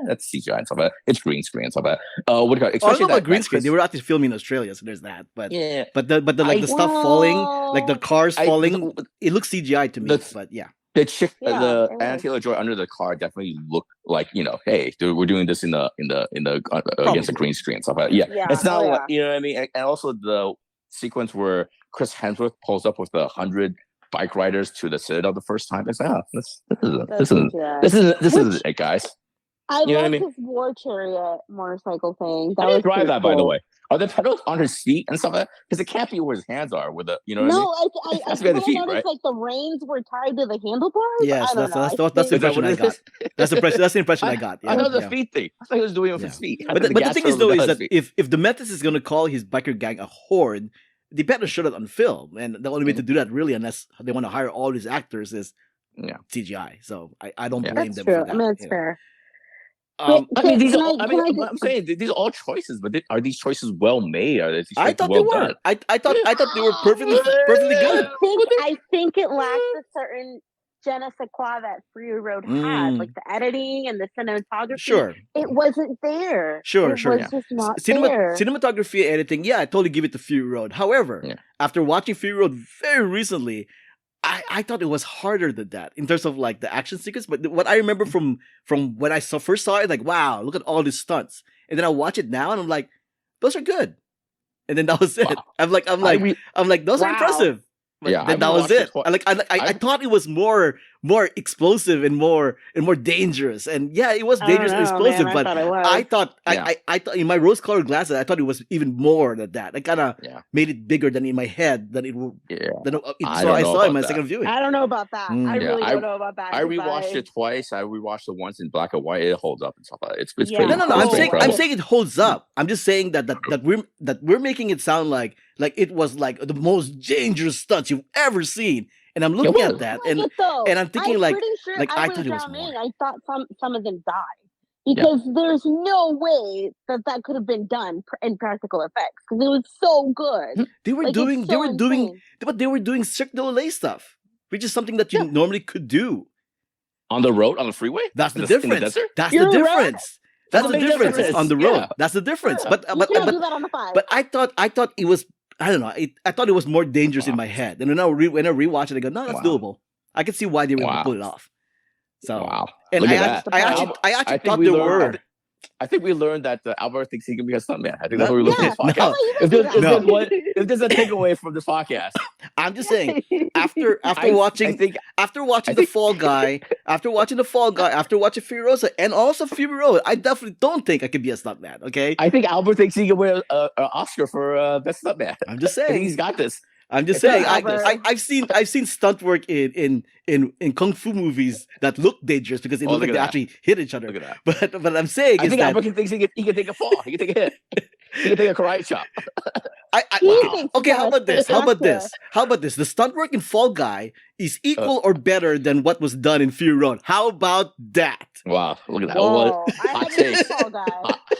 that's CGI and stuff like that. It's green screen and stuff like that. What do you call it? I don't know about green screen. They were actually filming in Australia, so there's that. But yeah, but the the stuff falling, like the cars falling, it looks CGI to me. But yeah, the chick, Yeah, the it Anya was. Taylor Joy under the car definitely looked like, you know, hey, dude, we're doing this in the against the green screen and stuff like that. Yeah, Yeah, it's not oh, like, yeah. you know what I mean. And also the sequence where Chris Hemsworth pulls up with 100 bike riders to the Citadel the first time. It's like, oh, this isn't CGI. it, guys. I You know what I love mean? his war chariot motorcycle thing. That How do you was drive pretty that, by the cool. way? Are the pedals on his feet and stuff like that? Because it can't be where his hands are with the, you know what I No, mean? I That's got the thought I feet, right? noticed like the reins were tied to the handlebars. Yes, I don't know. I that's the Is think that impression what I it got. is? That's the impression I got. I Yeah, thought it was a yeah, feet thing. I thought he was doing it with yeah. his feet. I But thought but the gas thing is pedal though was is his that feet. if the Metis is gonna call his biker gang a horde, they better show it on film, and the only way to do that really, unless they want to hire all these actors, is Yeah. CGI. So I don't Yeah. blame that's them true. for I that. mean, it's You know. fair. Um, I mean, these are. Can I I'm saying these are all choices, but are these choices well made? Are these I choices thought they well done? were. I thought they were perfectly good. I think it lacks a certain je ne sais quoi that Free Road had, like Mm, the editing and the cinematography. sure, It wasn't there. sure, It sure. was just not Cinema, there. cinematography, editing. Yeah, I totally give it to Fury Road. However, Yeah. after watching Fury Road very recently, I thought it was harder than that in terms of like the action sequence. But what I remember from when I first saw it, like wow, look at all these stunts. And then I watch it now, and I'm like, those are good. And then that was it. Wow. I'm like, those are Wow. impressive. But Yeah, then I that was rewatched it it. twice. I thought it was more explosive and more dangerous. And yeah, it was I don't dangerous and know, explosive. man. I But thought it was. I thought Yeah. I thought in my rose-colored glasses, I thought it was even more than that. I kind of Yeah. made it bigger than in my head than it would. Yeah. I So don't I know saw it in about my that. second viewing. I don't know about that. Mm. I Yeah, really don't know about that. I 'cause rewatched it twice. I rewatched it once in black and white. It holds up and stuff like that. It's Yeah. pretty. No. It's I'm pretty saying incredible. it holds up. I'm just saying that we're making it sound like it was like the most dangerous stunts you've ever seen. And I'm looking at that, and I'm thinking like pretty sure I thought it was more. Jiaming, I thought some of them died because there's no way that could have been done in practical effects because it was so good. They were Like, doing it's they so were doing insane. but they were doing Cirque du Soleil stuff, which is something that you normally could do. On the road, on the freeway. That's the In difference. the desert? That's You're the right. difference. That's the difference. It's on the road. Yeah. That's the difference. Yeah. But You can't do that on the 5. but I thought it was, I don't know. I thought it was more dangerous in Wow. my head. And when I rewatch it, I go, no, that's Wow. doable. I can see why they were able to Wow. pull it off. So Wow. and Look I at that. actually think thought we there learned- were. I think we learned that Albert thinks he can be a stuntman. I think that's No, what we learned yeah. from this podcast. No. If there's a takeaway from this podcast, I'm just saying, after I watching think The Fall Guy, after watching Furiosa, and also Fury Road, I definitely don't think I could be a stuntman. Okay, I think Albert thinks he can win an Oscar for best stuntman. I'm just I think saying. he's got this. I'm just It's saying. not I've seen stunt work in kung fu movies that look dangerous because it looks like look they at that. actually hit each other. Look at that. But I'm saying I is think that Albert thinks he can take a fall. He can take a hit. He can take a karate chop. Okay, how about this? The stunt work in Fall Guy is equal or better than what was done in Fury Road. How about that? Wow, look at that. Whoa. I Hot haven't seen takes. Fall Guy.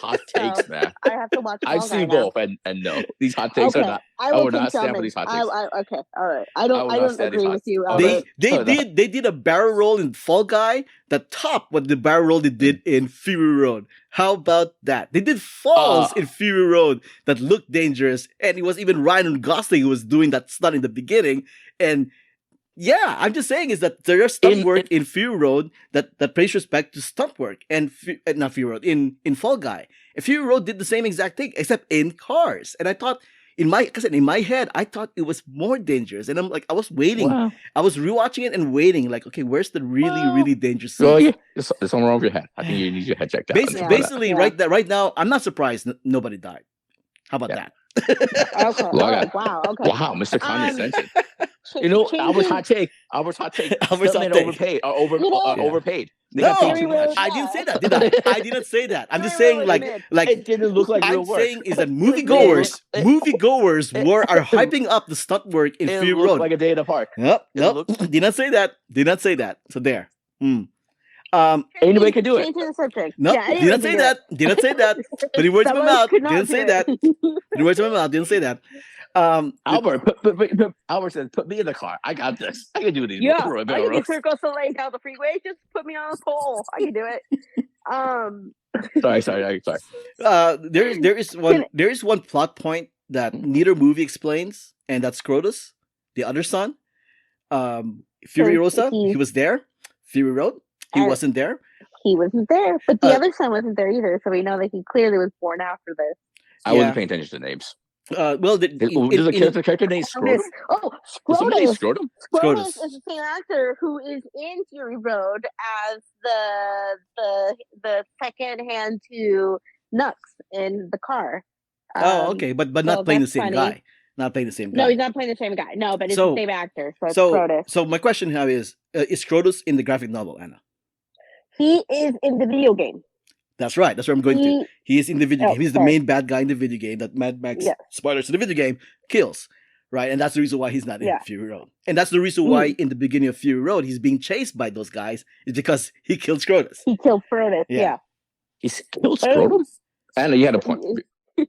Hot takes, man. I have to watch Fall I've Guy seen now. both, and no, these hot takes are Okay, not. I I will would not take stand for Jiaming. these hot takes. Okay, all right. I I don't will not stand agree these with you. hot- Albert. They did a barrel roll in Fall Guy that topped what the barrel roll they did in Fury Road. How about that? They did falls in Fury Road that looked dangerous, and it was even Ryan Gosling who was doing that stunt in the beginning. And yeah, I'm just saying is that there is stunt work in Fury Road that pays respect to stunt work, and not Fury Road in Fall Guy. And Fury Road did the same exact thing except in cars. And I thought in my head, I thought it was more dangerous, and I'm like, I was waiting. Wow. I was rewatching it and waining, like, okay, where's the really dangerous So scene? yeah, there's something wrong with your head. I think you need your head checked out. Basically, Yeah. right now, I'm not surprised nobody died. How about that? Okay. Well, all right. Wow. Okay. Wow, Mr. Condescension. Changing- Albert's hot take. Albert's hot take. Stuntmen take. overpaid. Yeah. Overpaid. They No, got paid too much. I didn't say that, did I? I didn't say that. I'm just Fury saying, Road like, admit. It didn't look like real I'm work. saying is that moviegoers are hyping up the stunt work in It Fury looked Road. like a day in the park. Nope. looked- Did not say that. Did not say that. So there. Anybody can do it. Changing the subject. No, Yeah, did not say that. Did not say that. But in words of my mouth, didn't say that. In words of my mouth, didn't say that. Albert, Albert said, "Put me in the car. I got this. I can do these." Yeah, road I can roads." do Circle Soleil down the freeway. Just put me on a pole. I can do it. Sorry. There is one plot point that neither movie explains, and that's Scrotus, the other son. Furiosa, he was there. Fury Road, he wasn't there. He wasn't there, but the other son wasn't there either. So we know that he clearly was born after this. I wasn't paying attention to names. Well, There's a character named Scrotum. Oh, Is somebody named Scrotus. Scrotum? Scrotus is the same actor who is in Fury Road as the second hand to Nux in the car. Okay, but not playing the same guy. Not playing the same guy. No, he's not playing the same guy. No, but it's the same actor. So it's Scrotus. So my question now is Scrotus in the graphic novel, Anna? He is in the video game. That's right. That's where I'm going to. He is in the video game. He's the main bad guy in the video game that Mad Max, spoilers to the video game, kills. Right? And that's the reason why he's not in Fury Road. And that's the reason why in the beginning of Fury Road, he's being chased by those guys, is because he killed Scrotus. He killed Scrotus, yeah. He killed Scrotus? Anna, you had a point. I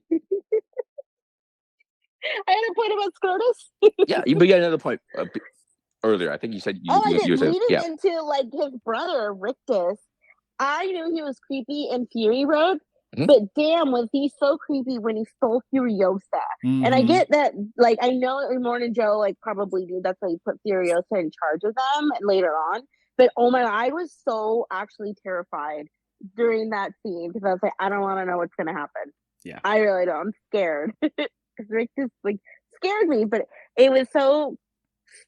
had a point about Scrotus? Yeah, but you had another point earlier. I think you said I did. Leading into like his brother, Rictus. I knew he was creepy in Fury Road, but damn, was he so creepy when he stole Furiosa. And I get that, like, I know that Ramon and Joe, like, probably knew that's why he put Furiosa in charge of them later on. But, oh my God, I was so actually terrified during that scene because I was like, I don't want to know what's going to happen. Yeah. I really don't. I'm scared. Because Rictus, like, scared me, but it was so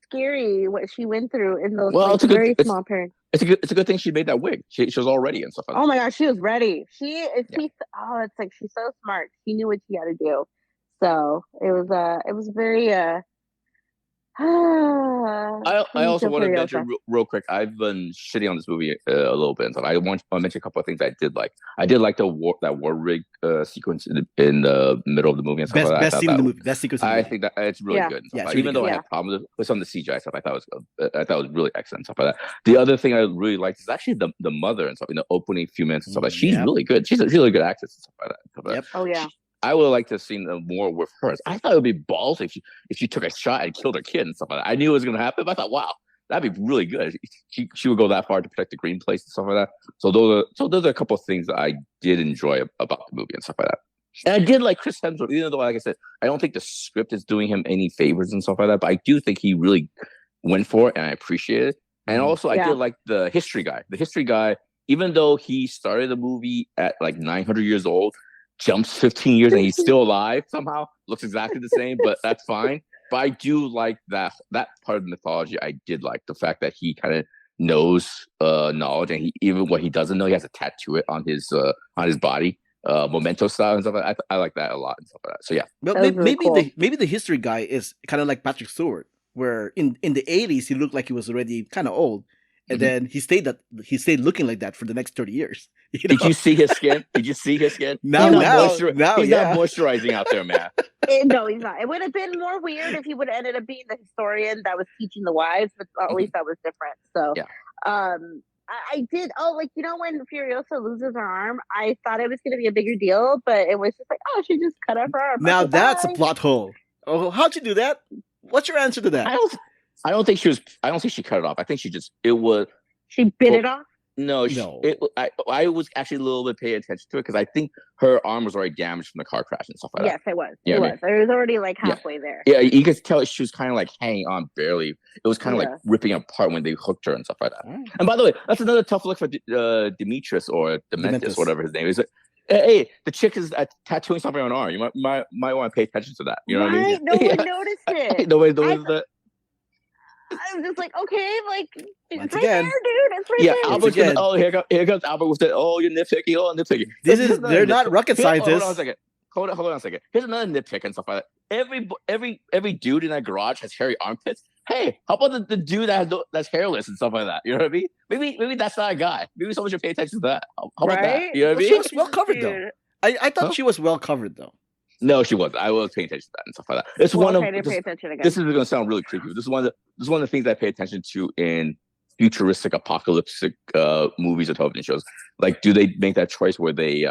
scary what she went through in those very small periods. It's a good thing she made that wig. She was all ready and stuff like that. Oh my gosh, she was ready. It's like she's so smart. She knew what she had to do. So it was very I also want to mention real quick. I've been shitting on this movie a little bit, so I want to mention a couple of things I did like. I did like that war rig sequence in the middle of the movie and stuff like that. Best scene in the movie. Best sequence. I think that it's really good. Yeah, even though I had problems with some of the CGI stuff, I thought it was really excellent stuff like that. The other thing I really liked is actually the mother and stuff in the opening few minutes and stuff like that. She's really good. She's a really good actress and stuff like that. Yep. Oh yeah. I would like to have seen more with her. I thought it would be balls if she took a shot and killed her kid and stuff like that. I knew it was going to happen, but I thought, wow, that'd be really good. She would go that far to protect the green place and stuff like that. So those are a couple of things that I did enjoy about the movie and stuff like that. And I did like Chris Hemsworth, even though, like I said, I don't think the script is doing him any favors and stuff like that. But I do think he really went for it, and I appreciate it. And also, I did like the history guy. The history guy, even though he started the movie at like 900 years old, jumps 15 years and he's still alive somehow, looks exactly the same, but that's fine. But I do like that part of the mythology. I did like the fact that he kind of knows knowledge, and even what he doesn't know, he has to tattoo it on his body, memento style and stuff like that. I like that a lot and stuff like that. So yeah, well, maybe the history guy is kind of like Patrick Stewart, where in the 80s he looked like he was already kind of old. And then he stayed looking like that for the next 30 years. You know? Did you see his skin? Now, he's not moisturizing out there, man. No, he's not. It would have been more weird if he would have ended up being the historian that was teaching the wives, but at least that was different. So, I did. Oh, like, you know, when Furiosa loses her arm, I thought it was going to be a bigger deal, but it was just like, oh, she just cut off her arm. Now that's a plot hole. Oh, how'd you do that? What's your answer to that? I don't think she cut it off. I think she bit it off. No. I was actually a little bit paying attention to it because I think her arm was already damaged from the car crash and stuff like that. Yes, it was. It was. It was already like halfway there. Yeah, you could tell she was kind of like hanging on barely. It was kind of like ripping apart when they hooked her and stuff like that. And by the way, that's another tough look for Demetrius or Dementis, whatever his name is. Hey, the chick is tattooing something on her arm. You might want to pay attention to that. You know what I mean? No one noticed it. I was just like, okay, like it's right there, dude. It's right there. Albert's here comes Albert with the you're nitpicky. They're not rocket scientists. Hold on a second. Here's another nitpick and stuff like that. Every dude in that garage has hairy armpits. Hey, how about the dude that's hairless and stuff like that? You know what I mean? Maybe that's not a guy. Maybe someone should pay attention to that. How about that? You know what I mean? She was well covered though. I thought she was well covered though. No, she wasn't. I was paying attention to that and stuff like that. It's this is going to sound really creepy. This is one of the things I pay attention to in futuristic, apocalyptic movies or television shows. Like, do they make that choice where they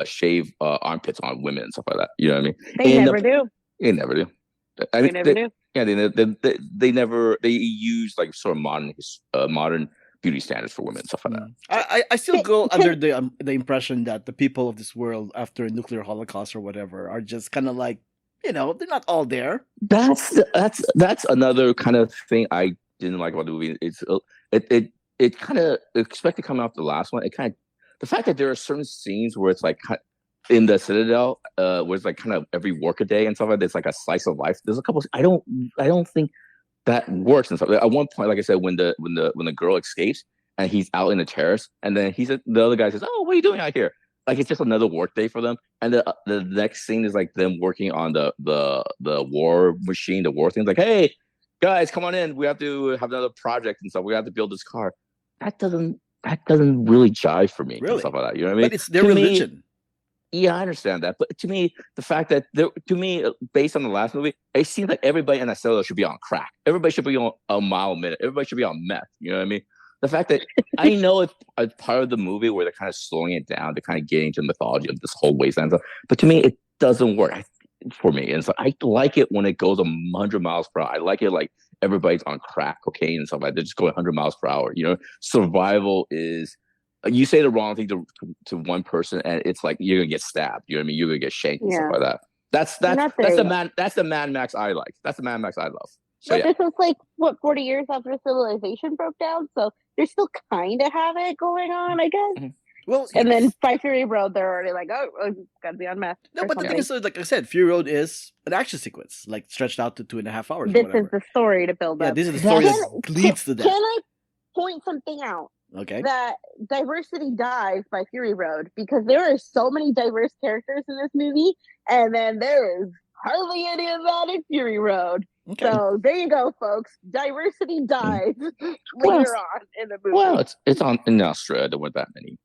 shave armpits on women and stuff like that? You know what I mean? They never do. They never do. They never do. Yeah, they never. They use like sort of modern beauty standards for women and stuff like that. I still go under the impression that the people of this world after a nuclear holocaust or whatever are just kind of like, you know, they're not all there. That's another kind of thing I didn't like about the movie. It kind of expected coming off the last one. It kind of the fact that there are certain scenes where it's like in the Citadel, was like kind of every work a day and stuff like that. It's like a slice of life. There's a couple. I don't think that works and stuff. At one point, like I said, when the girl escapes and he's out in the terrace, and then the other guy says, "Oh, what are you doing out here?" Like it's just another work day for them. And the next scene is like them working on the war machine, the war thing. Like, hey guys, come on in. We have to have another project and stuff. We have to build this car. That doesn't really jive for me and stuff like that. You know what I mean? But it's their religion. Yeah, I understand that, but to me, the fact that based on the last movie, it seems like everybody in that cellar should be on crack. Everybody should be on a mile a minute. Everybody should be on meth. You know what I mean? The fact that I know it's a part of the movie where they're kind of slowing it down, they're kind of getting into the mythology of this whole wasteland stuff, but to me, it doesn't work for me. And so I like it when it goes 100 miles per hour. I like it like everybody's on crack cocaine and stuff like that. They're just going 100 miles per hour. You know, survival is. You say the wrong thing to one person, and it's like you're gonna get stabbed. You know what I mean? You're gonna get shanked and stuff like that. That's the Mad Max I like. That's the Mad Max I love. So But this was like 40 years after civilization broke down, so they still kind of have it going on, I guess. Mm-hmm. Well, and then by Fury Road, they're already like, oh, it's gotta be on meth. No, but the thing is, like I said, Fury Road is an action sequence, like stretched out to 2.5 hours. This is the story to build up. Yeah, this is the story that leads to that. Can I point something out? Okay. That diversity dies by Fury Road because there are so many diverse characters in this movie, and then there is hardly any of that in Fury Road. Okay. So there you go, folks. Diversity dies later on in the movie. Well, it's on in Australia. There weren't that many.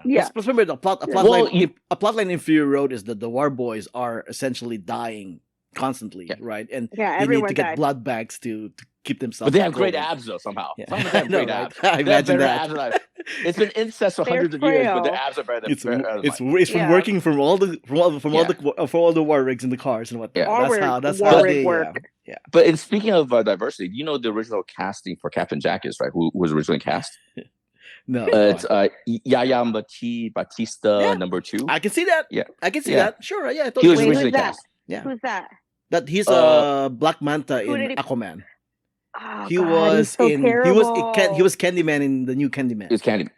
Yeah. But remember, a plot line in Fury Road is that the war boys are essentially dying constantly, right? And they need to get blood bags to keep themselves. But they have great abs though somehow. Yeah. Some of them have great abs. I imagine that. It's been incest for hundreds of years, but their abs are better. It's from working from all the war rigs in the cars and whatnot. Yeah. That's how they work. Yeah. But in speaking of diversity, you know the original casting for Captain Jack is, right? Who was originally cast? No, it's Yaya Batista number 2. I can see that. Yeah, I can see that. Sure, yeah. He was originally cast. Yeah, who's that? That he's Black Manta in Aquaman. Oh, he God, was so in. terrible. He was Candyman in the new Candyman. He was Candyman.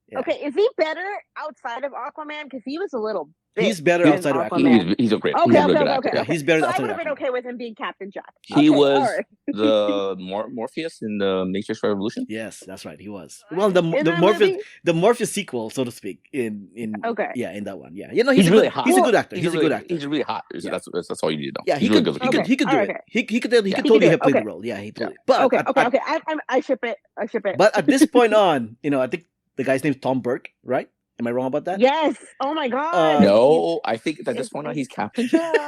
Yeah. Okay, is he better outside of Aquaman? Because he was a little. He's better outside of Aquaman. He's a great. Okay. Yeah, he's better. So I would have been okay with him being Captain Jack. He was the Morpheus in the Matrix Revolution. Yes, that's right. He was. Well, the Morpheus sequel, so to speak. In that one. Yeah, you know, he's really hot. He's a good actor. He's a good actor. He's really hot. That's all you need to know. Yeah, he could do it. He could totally have played the role. Yeah, he totally. But okay. I ship it. But at this point on, you know, I think the guy's name's Tom Burke, right? Am I wrong about that? Yes. Oh my God. No, I think at this point on he's Captain Jack.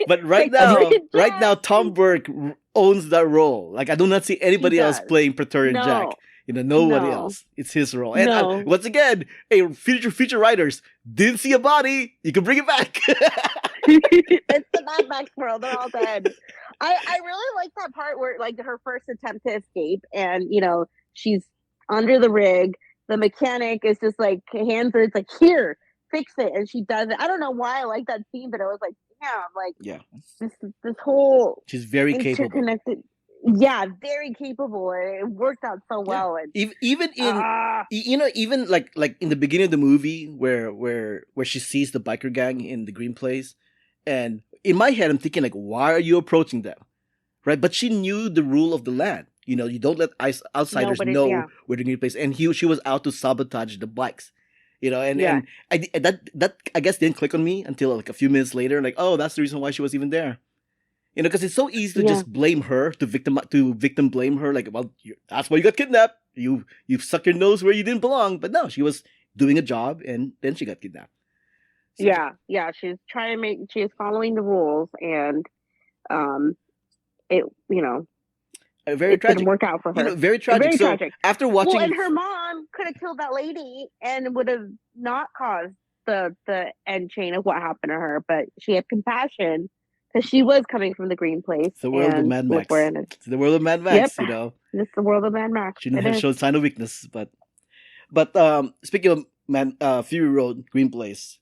But right now, Tom Burke owns that role. Like I do not see anybody else playing Praetorian Jack. You know, nobody else. It's his role. And once again, future writers didn't see a body. You can bring it back. It's the Mad Max world. They're all dead. I really like that part where like her first attempt to escape, and you know she's under the rig. The mechanic is just like hands her. It's like, here, fix it, and she does it. I don't know why I like that scene, but I was like, this whole. She's very capable. Yeah, very capable. It worked out so well. And even like in the beginning of the movie where she sees the biker gang in the green place, and in my head I'm thinking like, why are you approaching them, right? But she knew the rule of the land. You know, you don't let outsiders know where the green place, and she was out to sabotage the bikes. You know, and that I guess didn't click on me until like a few minutes later. Like, oh, that's the reason why she was even there. You know, because it's so easy to just blame her, to victim blame her. Like, well, that's why you got kidnapped. You stuck your nose where you didn't belong. But no, she was doing a job, and then she got kidnapped. So. Yeah. She's she is following the rules, and very tragic. Didn't work out for her. You know, very tragic. Tragic. After watching, and her mom could have killed that lady and would have not caused the end chain of what happened to her. But she had compassion because she was coming from the green place. It's the world of Mad Max. It's the world of Mad Max. You know, it's the world of Mad Max. She didn't show sign of weakness, but speaking of Fury Road, Green Place.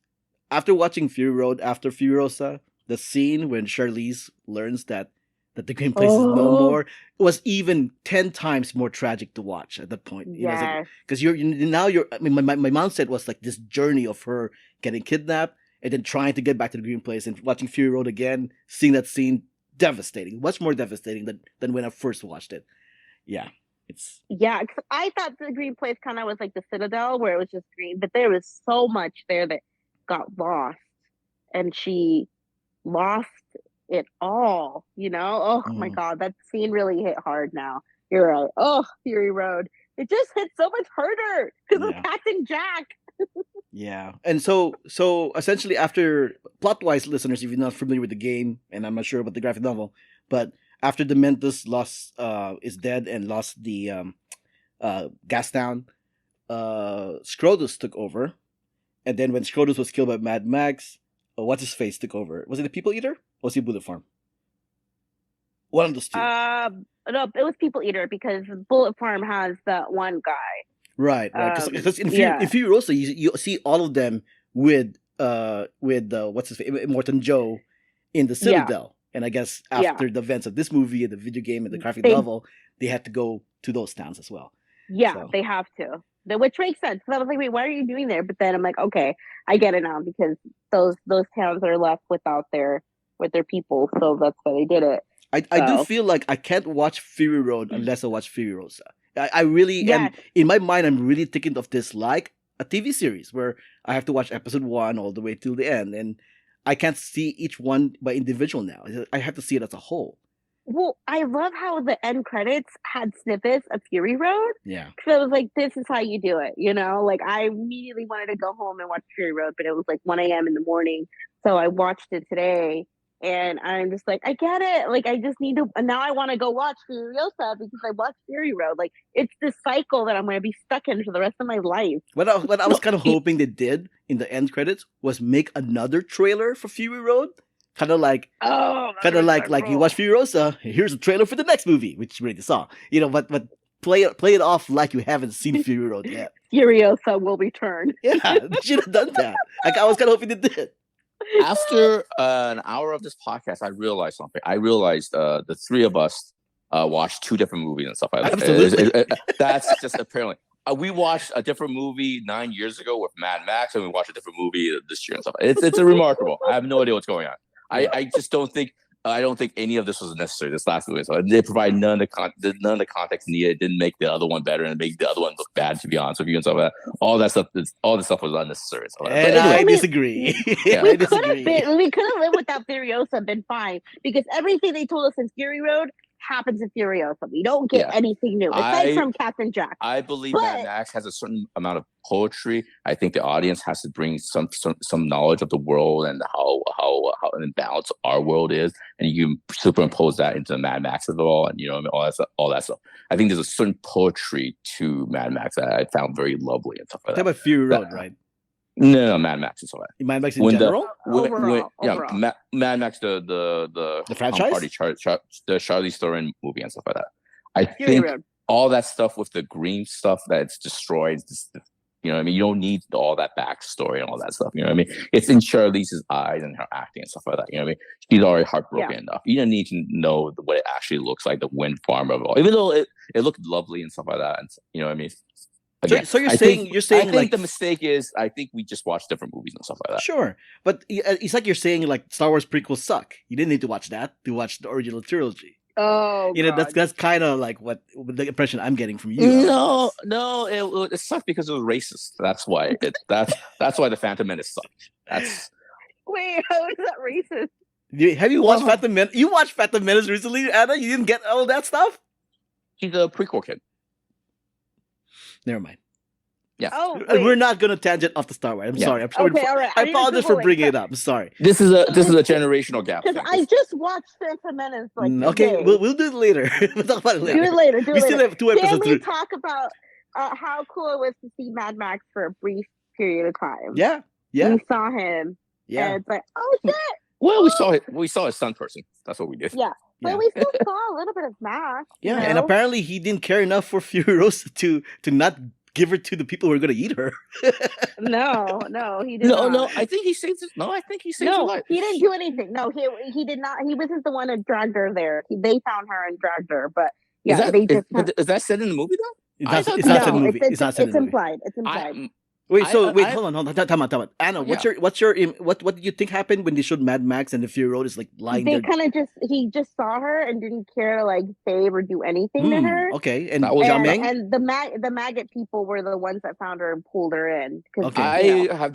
After watching Fury Road, after Furiosa, the scene when Charlize learns that the Green Place is no more, was even 10 times more tragic to watch at that point. Because my mindset was like this journey of her getting kidnapped, and then trying to get back to the green place and watching Fury Road again, seeing that scene, devastating. Much more devastating than when I first watched it. Yeah, it's Yeah, 'cause I thought the green place kind of was like the Citadel where it was just green, but there was so much there that got lost, and she lost it all. Oh my mm, God, that scene really hit hard. Now you're right. Oh, Fury Road, it just hit so much harder because of yeah. Captain Jack. Yeah, and so essentially, after plot wise, listeners, if you're not familiar with the game, and I'm not sure about the graphic novel, but after the Mentos lost is dead and lost the gas town, Scrotus took over, and then when Scrotus was killed by Mad Max, what's his face took over? Was it the People Eater? Or was it Bullet Farm? One of those two. No, it was People Eater because Bullet Farm has that one guy. Right. Because in Yeah, Furiosa, you see all of them with what's his name, Immortan Joe in the yeah, Citadel, and I guess yeah. after the events of this movie and the video game and the graphic They novel, they had to go to those towns as well. Yeah, So they have to. Which makes sense. Because I was like, wait, what are you doing there? But then I'm like, okay, I get it now because those towns are left with their people, so that's why they did it. I do So feel like I can't watch Fury Road unless I watch Furiosa. I really am yes, in my mind. I'm really thinking of this like a TV series where I have to watch episode one all the way till the end, and I can't see each one by individual now. I have to see it as a whole. well, I love how the end credits had snippets of Fury Road. Yeah. Because I was like, this is how you do it, Like I immediately wanted to go home and watch Fury Road, but it was like 1 a.m. in the morning, so I watched it today. And I'm just like, I get it. Like, I just need to. And now I want to go watch Furiosa because I watched Fury Road. Like, it's this cycle that I'm going to be stuck in for the rest of my life. What I was No, kind of hoping they did in the end credits was make another trailer for Fury Road, kind of like Oh, that kind would of be like so like you cool. watch Furiosa. Here's a trailer for the next movie, which you already saw. But play it off like you haven't seen Fury Road yet. Furiosa will return. Yeah, they should have done that. Like I was kind of hoping they did. after an hour of this podcast, I realized something. I realized the three of us watched two different movies and stuff like that. Absolutely. That's just apparently. We watched a different movie 9 years ago with Mad Max, and we watched a different movie this year and stuff. It's a remarkable. I have no idea what's going on. Yeah. I just don't think. I don't think any of this was necessary. This last movie, so they provide none of the context needed. It didn't make the other one better, and make the other one look bad. To be honest with you, and stuff like that. All this stuff was unnecessary. So, And but anyway, I disagree. Yeah. We I could have disagree. we could have lived without Furiosa, been fine because everything they told us in Fury Road happens in Furiosa. We don't get Yeah. anything new aside I- from Captain Jack. I believe But- Mad Max has a certain amount of poetry. I think the audience has to bring some knowledge of the world and how imbalanced our world is, and you superimpose that into Mad Max of it all, and all that stuff. I think there's a certain poetry to Mad Max that I found very lovely and stuff like Talk that. about Fury Road, right? No, Mad Max is all right. Mad Max in general. Overall. Mad Max the franchise? Party the Charlize Theron movie and stuff like that. I Fury think Road. all that stuff with the green stuff that's destroyed. You know what I mean? You don't need all that backstory and all that stuff. You know what I mean? It's in Charlize's eyes and her acting and stuff like that. You know what I mean? She's already heartbroken enough. You don't need to know what it actually looks like, the wind farm of it all. Even though it looked lovely and stuff like that. And you know what I mean? Again, So you're I saying think like the mistake is I think we just watched different movies and stuff like that. sure, but it's like you're saying like Star Wars prequels suck. You didn't need to watch that to watch the original trilogy. Oh, That's kind of like what the impression I'm getting from you. No, it sucked because it was racist. That's why that's why the Phantom Menace sucked. That's wait, how is that racist? Have you watched Phantom Menace? You watched Phantom Menace recently, Anna? You didn't get all that stuff? he's a prequel kid. Never mind. Yeah. Oh, We're not going to tangent off the Star Wars. I'm sorry. I'm sorry. Okay, all right. I apologize for bringing it up. I'm sorry. This is a generational gap. Because I just watched Phantom Menace. Like, okay, today. we'll do it later. We'll talk about it later. Do it later. We still have 2 episodes Can we to talk about how cool it was to see Mad Max for a brief period of time? Yeah. We saw him. Yeah. And it's like, oh shit. Well, we saw his stunt person. That's what we did. Yeah. But we still saw a little bit of Max. Yeah, and apparently he didn't care enough for Furiosa to not give her to the people who are going to eat her. No, he didn't. No, I think he saved it. No, I think he saved her life. He didn't do anything. No, he did not. He wasn't the one that dragged her there. They found her and dragged her. But yeah, is that said in the movie though? It's not said in the movie. It's implied. It's implied. Wait, so wait, I hold on. Time out. Anna, yeah. what did you think happened when they showed Mad Max and the Fury Road is like lying They there? kind of he just saw her and didn't care to like save or do anything to her. Okay, and That was Jiaming? And the maggot people were the ones that found her and pulled her in. Okay. I have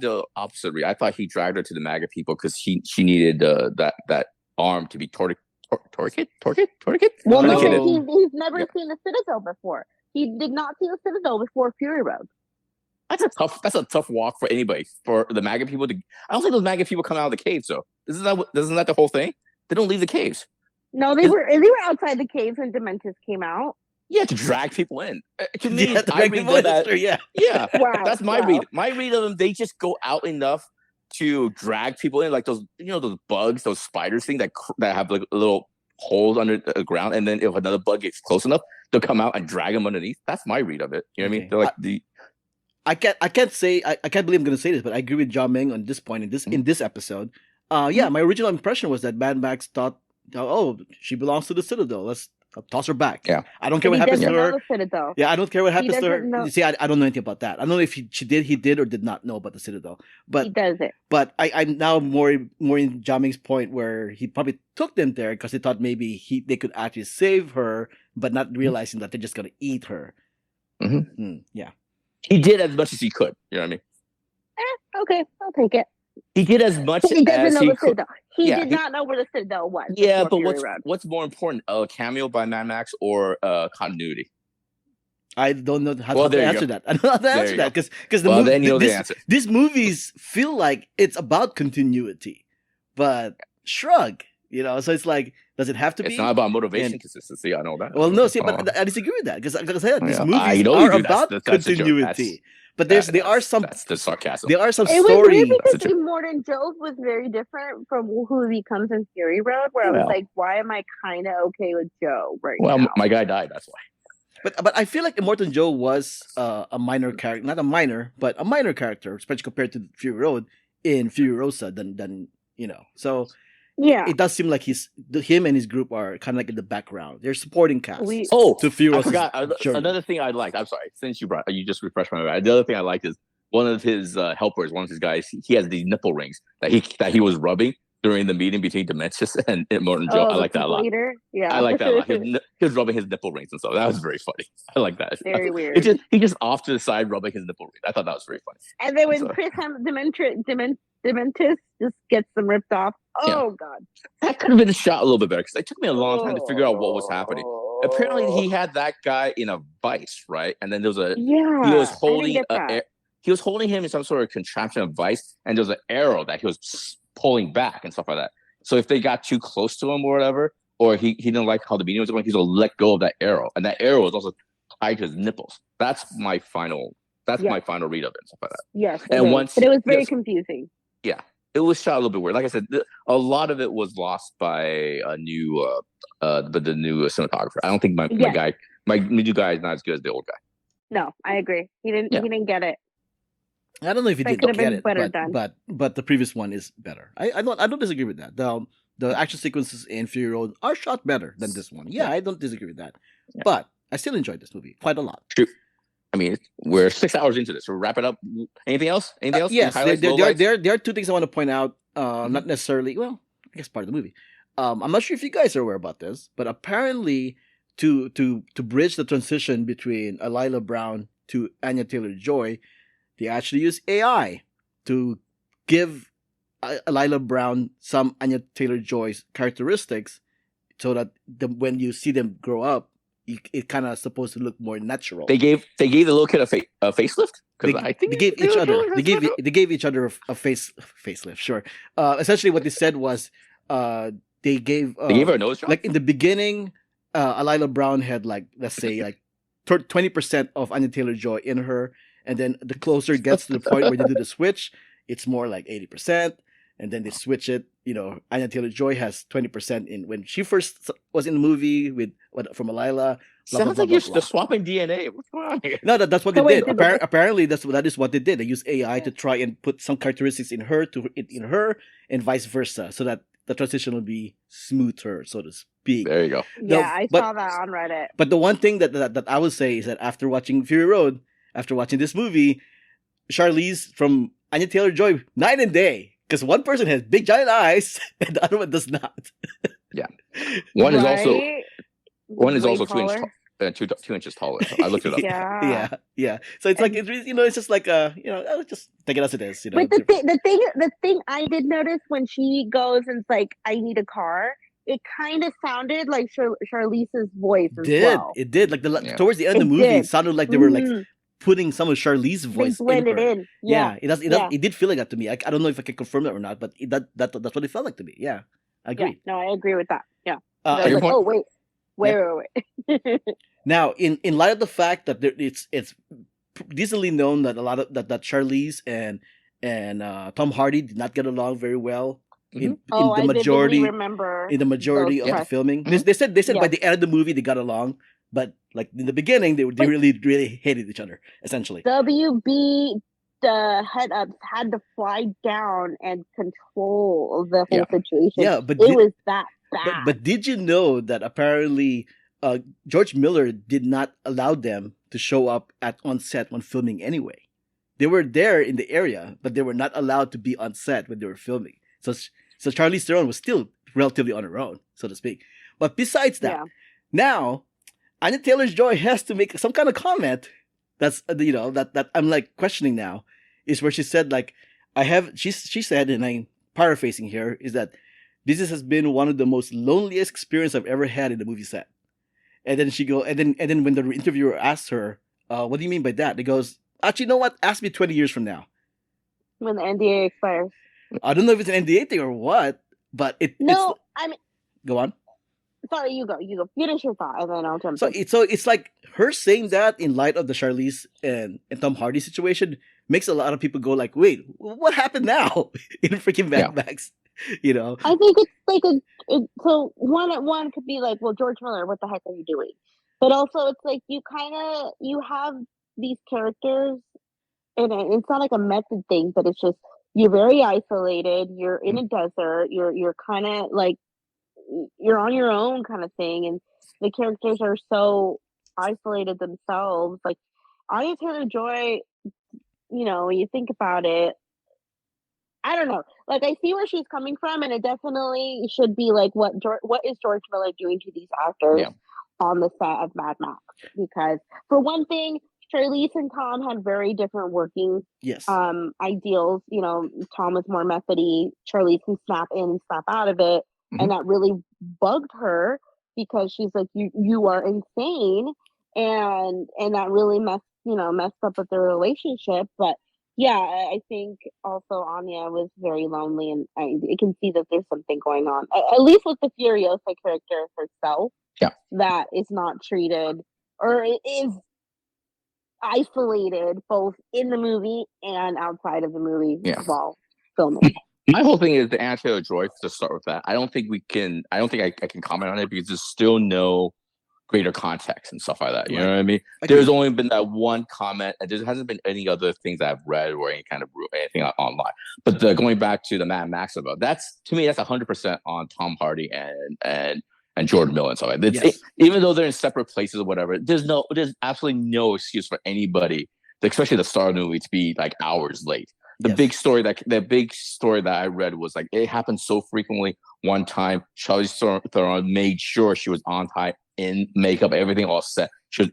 the opposite read. I thought he dragged her to the MAGA people because she needed that arm to be torqued. Well, no, Okay. he's never seen the Citadel before. He did not see the Citadel before Fury Road. That's a tough walk for anybody. For the MAGA people to, I don't think those MAGA people come out of the caves. So isn't that the whole thing? They don't leave the caves. No, they were outside the caves when Dementis came out. Yeah, to drag people in. To me, Yeah, I read that. Yeah, Wow, that's my read. My read of them, they just go out enough to drag people in, like those those bugs, those spiders thing that have like little holes under the ground, and then if another bug gets close enough, they'll come out and drag them underneath. That's my read of it. You know what I mean? They're like I can't believe I'm gonna say this, but I agree with Jiaming on this point in this episode. Yeah, my original impression was that Mad Max thought, oh, she belongs to the Citadel. Let's toss her back. Yeah. I don't care what happens to her. The Citadel. Yeah, I don't care what happens to her. Know. See, I don't know anything about that. I don't know if he did or did not know about the Citadel. But he does it. But I'm now more in Jiaming's point where he probably took them there because they thought maybe they could actually save her, but not realizing that they're just gonna eat her. Yeah. He did as much as he could. You know what I mean? Okay, I'll take it. He did as much he doesn't as know he the could. Citadel. He did not know where the Citadel was. Yeah, but what's more important, a cameo by Mad Max or continuity? I don't know how to answer that. I don't know how to answer that because these movies feel like it's about continuity, but shrug. So it's like, does it have to be? It's not about motivation consistency. I know that. Well, no, see, but I disagree with that because, like I said, these movies are about continuity. But there are some. That's the sarcasm. There are some stories. It was weird because Immortan Joe's was very different from who he becomes in Fury Road, where I was like, why am I kind of okay with Joe now? Well, my guy died. That's why. But I feel like Immortan Joe was a minor character, not a minor, but a minor character, especially compared to Fury Road in Furiosa. Than so. Yeah, it does seem like him and his group are kind of like in the background. They're supporting cast. To Furiosa. I forgot another thing I liked. I'm sorry, since you just refreshed my memory. The other thing I liked is one of his helpers, one of his guys. He has these nipple rings that he was rubbing during the meeting between Dementis and Immortan Joe. I like that a lot. Yeah, I like that a lot. He was rubbing his nipple rings and stuff. That was very funny. I like that. Very weird. He just off to the side rubbing his nipple rings. I thought that was very funny. And then when Chris Dementis just gets them ripped off. Oh God, that could have been shot a little bit better because it took me a long time to figure out what was happening. Apparently, he had that guy in a vice, right? And then there was he was holding him in some sort of contraption of vice, and there was an arrow that he was pulling back and stuff like that. So if they got too close to him or whatever, or he didn't like how the meeting was going, he's gonna let go of that arrow, and that arrow was also tied to his nipples. That's my final read of it and stuff like that. Yes, but it was very confusing. Yeah. It was shot a little bit weird. Like I said, a lot of it was lost by the new cinematographer. I don't think my new guy is not as good as the old guy. No, I agree. He didn't get it. I don't know if he didn't get it, but the previous one is better. I don't disagree with that. The action sequences in Fury Road are shot better than this one. Yeah, I don't disagree with that. Yeah. But I still enjoyed this movie quite a lot. True. I mean, we're 6 hours into this. So wrap it up. Anything else? Yes, there are two things I want to point out. Not necessarily. Well, I guess part of the movie. I'm not sure if you guys are aware about this, but apparently, to bridge the transition between Lila Brown to Anya Taylor Joy, they actually use AI to give Lila Brown some Anya Taylor Joy's characteristics, so that when you see them grow up, it kind of supposed to look more natural. They gave the little kid a facelift because I think they gave each other a facelift. Sure. Essentially, what they said was they gave her a nose job. Like in the beginning, Lila Brown had like, let's say, like 20% of Anya Taylor Joy in her, and then the closer it gets to the point where they do the switch, it's more like 80%. And then they switch it. Anya Taylor Joy has 20% in when she first was in the movie from Lila. Sounds like you're swapping DNA. What's going on here? No, that's what they did. Apparently, that is what they did. They used AI to try and put some characteristics in her and vice versa, so that the transition will be smoother, so to speak. There you go. Yeah, I saw that on Reddit. But the one thing that I would say is that after watching Fury Road, after watching this movie, Charlize from Anya Taylor Joy night and day. Because one person has big giant eyes and the other one does not. Yeah. One is also Right? one is Way also taller. 2 inches taller. So I looked it up. Yeah. Yeah. So it's like And- it's really, it's just like just take it as it is. But the thing I did notice when she goes and it's like, I need a car, it kind of sounded like Charlize's voice as well. It did like Yeah. towards the end of the It movie, it did. sounded like they were like Mhm. putting some of Charlize's They voice in blended her. in. Yeah. It did feel like that to me. I don't know if I can confirm that or not, but that's what it felt like to me. Yeah, I Yeah. agree. No, I agree with that. Yeah. Uh, I was your like, point- oh wait. Now, in light of the fact that it's decently known that a lot of that Charlize and Tom Hardy did not get along very well in Oh, the I vividly majority remember in the majority those of the press. filming. Mhm. They said by Yeah. the end of the movie they got along, but like in the beginning they really hated each other essentially. WB, the head ups had to fly down and control the whole Yeah. situation. Yeah, but it was that bad. But did you know that apparently George Miller did not allow them to show up on set when filming anyway? They were there in the area, but they were not allowed to be on set when they were filming. So Charlize Theron was still relatively on her own, so to speak. But besides that, Yeah. now Anya Taylor Joy has to make some kind of comment that's that I'm like questioning now, is where she said like she said, and I'm paraphrasing here, is that this has been one of the most loneliest experience I've ever had in the movie set. And then and then when the interviewer asks her, what do you mean by that? It goes, actually, you know what? Ask me 20 years from now. When the NDA expires. I don't know if it's an NDA thing or what, but No, I mean, go on. sorry, you go. Finish your thought, and then I'll jump in. So it's like her saying that in light of the Charlize and Tom Hardy situation makes a lot of people go like, wait, what happened now in freaking Mad Max? I think it's like so one could be like, well, George Miller, what the heck are you doing? But also, it's like you have these characters, and it's not like a method thing, but it's just you're very isolated. You're in a desert. You're kind of like you're on your own kind of thing, and the characters are so isolated themselves. Like Anya Taylor Joy, you think about it. I don't know. Like I see where she's coming from, and it definitely should be like what is George Miller doing to these actors on the set of Mad Max? Because for one thing, Charlize and Tom had very different working ideals. Tom was more methody. Charlize can snap in and snap out of it, and that really bugged her because she's like, you are insane, and that really messed up with their relationship. But yeah, I think also Anya was very lonely, and I can see that there's something going on, at least with the Furiosa character herself, that is not treated, or it is isolated both in the movie and outside of the movie while filming. My whole thing is the Anya Taylor Joy, to start with that. I don't think I can comment on it because there's still no greater context and stuff like that. You know what I mean? There's only been that one comment, and there hasn't been any other things I've read or any kind of anything online. But going back to the Mad Max about that's 100% on Tom Hardy and Jordan Miller and stuff like that. Even though they're in separate places or whatever, there's absolutely no excuse for anybody, especially the star of the movie, to be like hours late. The big story that I read was like it happened so frequently. One time, Charlize Theron made sure she was on time, in makeup, everything all set. She was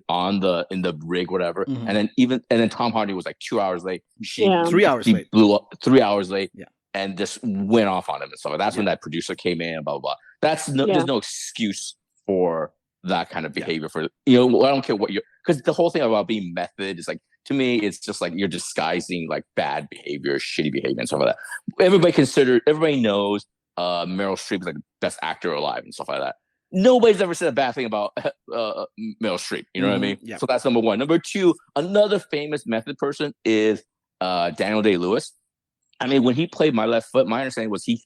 in the rig, whatever. And then Tom Hardy was like 2 hours late. 3 hours late. Blew up 3 hours late. Yeah. And just went off on him and stuff. That's when that producer came in and blah blah blah. There's no excuse for that kind of behavior. For I don't care what because the whole thing about being method is like, to me, it's just like you're disguising like bad behavior, shitty behavior, and stuff like that. Everybody knows Meryl Streep is like the best actor alive and stuff like that. Nobody's ever said a bad thing about Meryl Streep. You know what I mean? Yeah. So that's number one. Number two, another famous method person is Daniel Day-Lewis. I mean, when he played My Left Foot, my understanding was he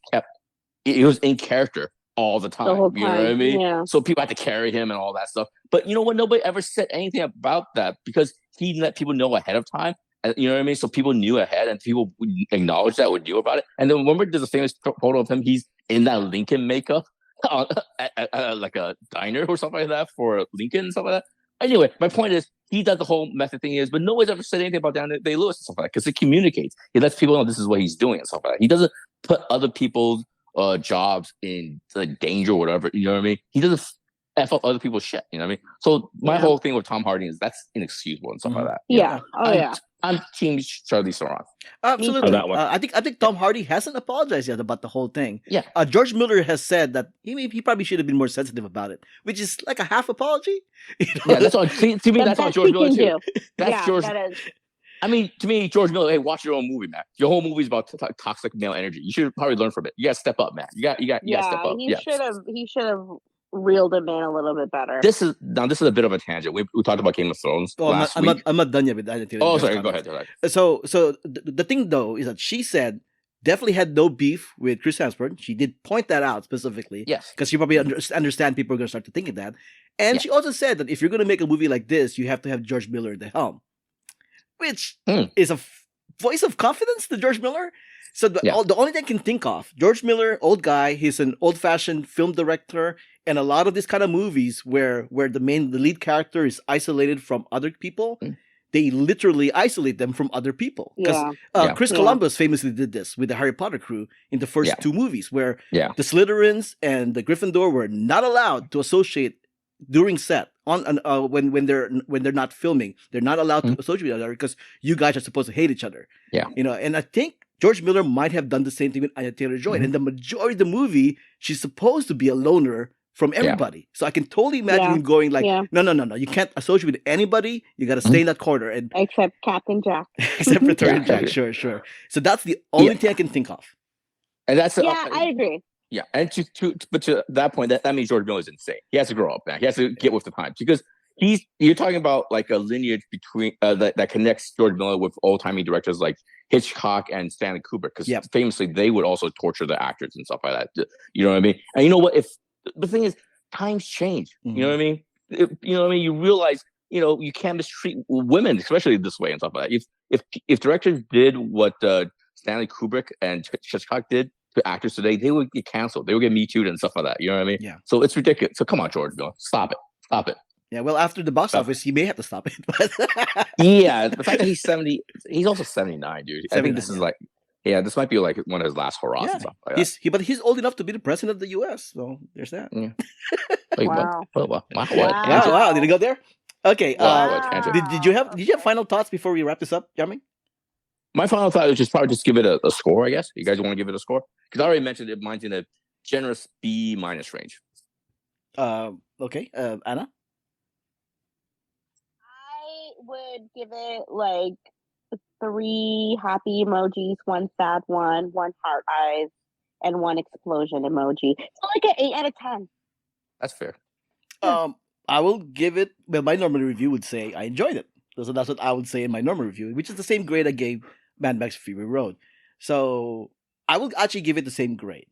was in character all the time. You know what I mean? Yeah. So people had to carry him and all that stuff. But you know what? Nobody ever said anything about that because he let people know ahead of time. You know what I mean? So people knew ahead and people would acknowledge that, would knew about it. And then remember, there's a famous photo of him. He's in that Lincoln makeup at like a diner or something like that for Lincoln and stuff like that. Anyway, my point is he does the whole method thing but nobody's ever said anything about Daniel Day-Lewis and stuff like that because it communicates. He lets people know this is what he's doing and stuff like that. He doesn't put other people's jobs in danger or whatever. You know what I mean? He doesn't F up other people's shit. You know what I mean? So my whole thing with Tom Hardy is that's inexcusable and stuff like that. Yeah. I'm team Charlize Theron. Absolutely. I think Tom Hardy hasn't apologized yet about the whole thing. Yeah. George Miller has said that he probably should have been more sensitive about it, which is like a half apology. You know? Yeah, that's all. To me, that's all George Miller too. That's George. That is. I mean, to me, George Miller. Hey, watch your own movie, man. Your whole movie is about toxic male energy. You should probably learn from it. You got to step up, man. You got to step up. He should have reeled him in a little bit better. This is a bit of a tangent. We talked about Game of Thrones last week. I'm not done yet with Anya Taylor. Oh, sorry. Go ahead. So the thing though is that she said definitely had no beef with Chris Hemsworth. She did point that out specifically. Yes, because she probably understand people are going to start to think of that. And she also said that if you're going to make a movie like this, you have to have George Miller at the helm, which is a voice of confidence to George Miller. So the only thing I can think of, George Miller, old guy, he's an old-fashioned film director, and a lot of these kind of movies where the lead character is isolated from other people, they literally isolate them from other people. Because Chris Columbus famously did this with the Harry Potter crew in the first two movies, where the Slytherins and the Gryffindor were not allowed to associate during set when they're not filming. They're not allowed to associate with each other because you guys are supposed to hate each other. Yeah, and I think George Miller might have done the same thing with Anya Taylor Joy. And in the majority of the movie, she's supposed to be a loner from everybody. Yeah. So I can totally imagine him going like, no. You can't associate with anybody. You got to stay in that corner. And except Captain Jack. Except for Captain Jack. Sure. So that's the only thing I can think of. And that's I agree. Yeah, and to that point, that means George Miller is insane. He has to grow up, man. He has to get with the times because you're talking about like a lineage between that connects George Miller with old-timey directors like Hitchcock and Stanley Kubrick, because famously they would also torture the actors and stuff like that. You know what I mean? And you know what? If the thing is, times change. You know what I mean? You realize, you can't mistreat women, especially this way and stuff like that. If directors did what Stanley Kubrick and Hitchcock did to actors today, they would get canceled. They would get Me Too'd and stuff like that. You know what I mean? Yeah. So it's ridiculous. So come on, George Miller, stop it. Yeah, well, after the box office, he may have to stop it. But yeah, the fact that he's 70, he's also 79, dude. 79, I think this is like, this might be like one of his last hurrahs and stuff like that. But he's old enough to be the president of the U.S., so there's that. Yeah. Wait, wow. What? Wow, did it go there? Okay. Did you have final thoughts before we wrap this up, Jiaming? My final thought is probably just give it a score, I guess. You guys want to give it a score? Because I already mentioned it. Mine's in a generous B- range. Okay. Anna? I would give it like 3 happy emojis, 1 sad one heart eyes, and 1 explosion emoji. So like an 8 out of 10. That's fair. I will give it. Well, my normal review would say I enjoyed it. So that's what I would say in my normal review, which is the same grade I gave Mad Max Fury Road. So I will actually give it the same grade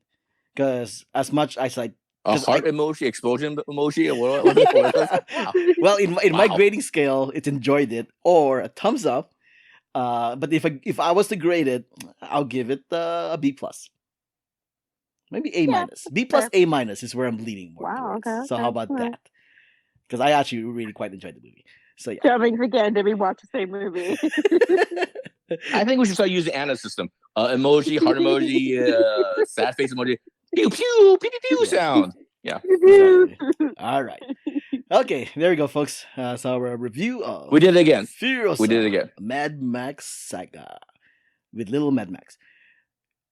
because as much as a heart emoji, explosion emoji, or what wow. Well, in my grading scale, it's enjoyed it or a thumbs up. But if I was to grade it, I'll give it a B plus, maybe A minus. B plus A minus is where I'm leaning more. Wow. Okay. So how about that? Because I actually really quite enjoyed the movie. So yeah. Jiaming again, did we watch the same movie? I think we should start using Anna's system. Emoji, heart emoji, sad face emoji, pew pew pew pew sound. Yeah. Exactly. All right. Okay, there we go, folks. So our review of we did it again. Furiosa, we did it again. Mad Max Saga with Little Mad Max.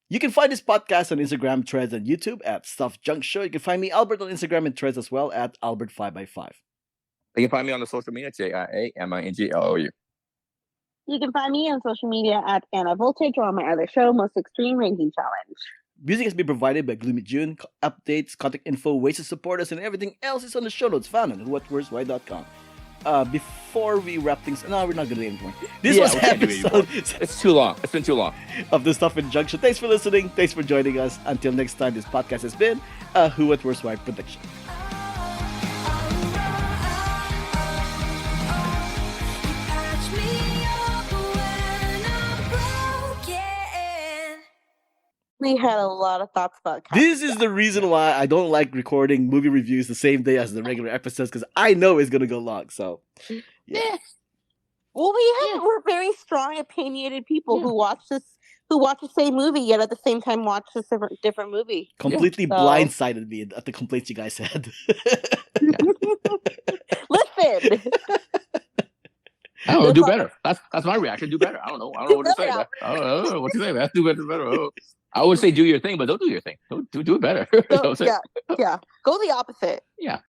You can find this podcast on Instagram, Threads, and YouTube at Stuff Junk Show. You can find me, Albert, on Instagram and Threads as well at Albert5x5. You can find me on the social media, JIAMINGLOU. You can find me on social media at Anna Voltage or on my other show, Most Extreme Ranking Challenge. Music has been provided by Gloomy June. Updates, contact info, ways to support us, and everything else is on the show notes found on whatworstwhy.com. Before we wrap things, no, we're not going to do it anymore. This was episode. It's too long. It's been too long. Of the Stuff in Junction. Thanks for listening. Thanks for joining us. Until next time, this podcast has been a Who What Worst Why production. We had a lot of thoughts about this is the reason why I don't like recording movie reviews the same day as the regular episodes, because I know it's going to go long. So, yeah. Well, we're very strong, opinionated people who watch the same movie, yet at the same time watch this different movie. Completely blindsided me at the complaints you guys had. Listen. I don't know, do better. That's my reaction. Do better. I don't know. I don't know what to say. I don't know what to say, man. Do better. I would say do your thing, but don't do your thing. Do it better. Yeah. Go the opposite. Yeah.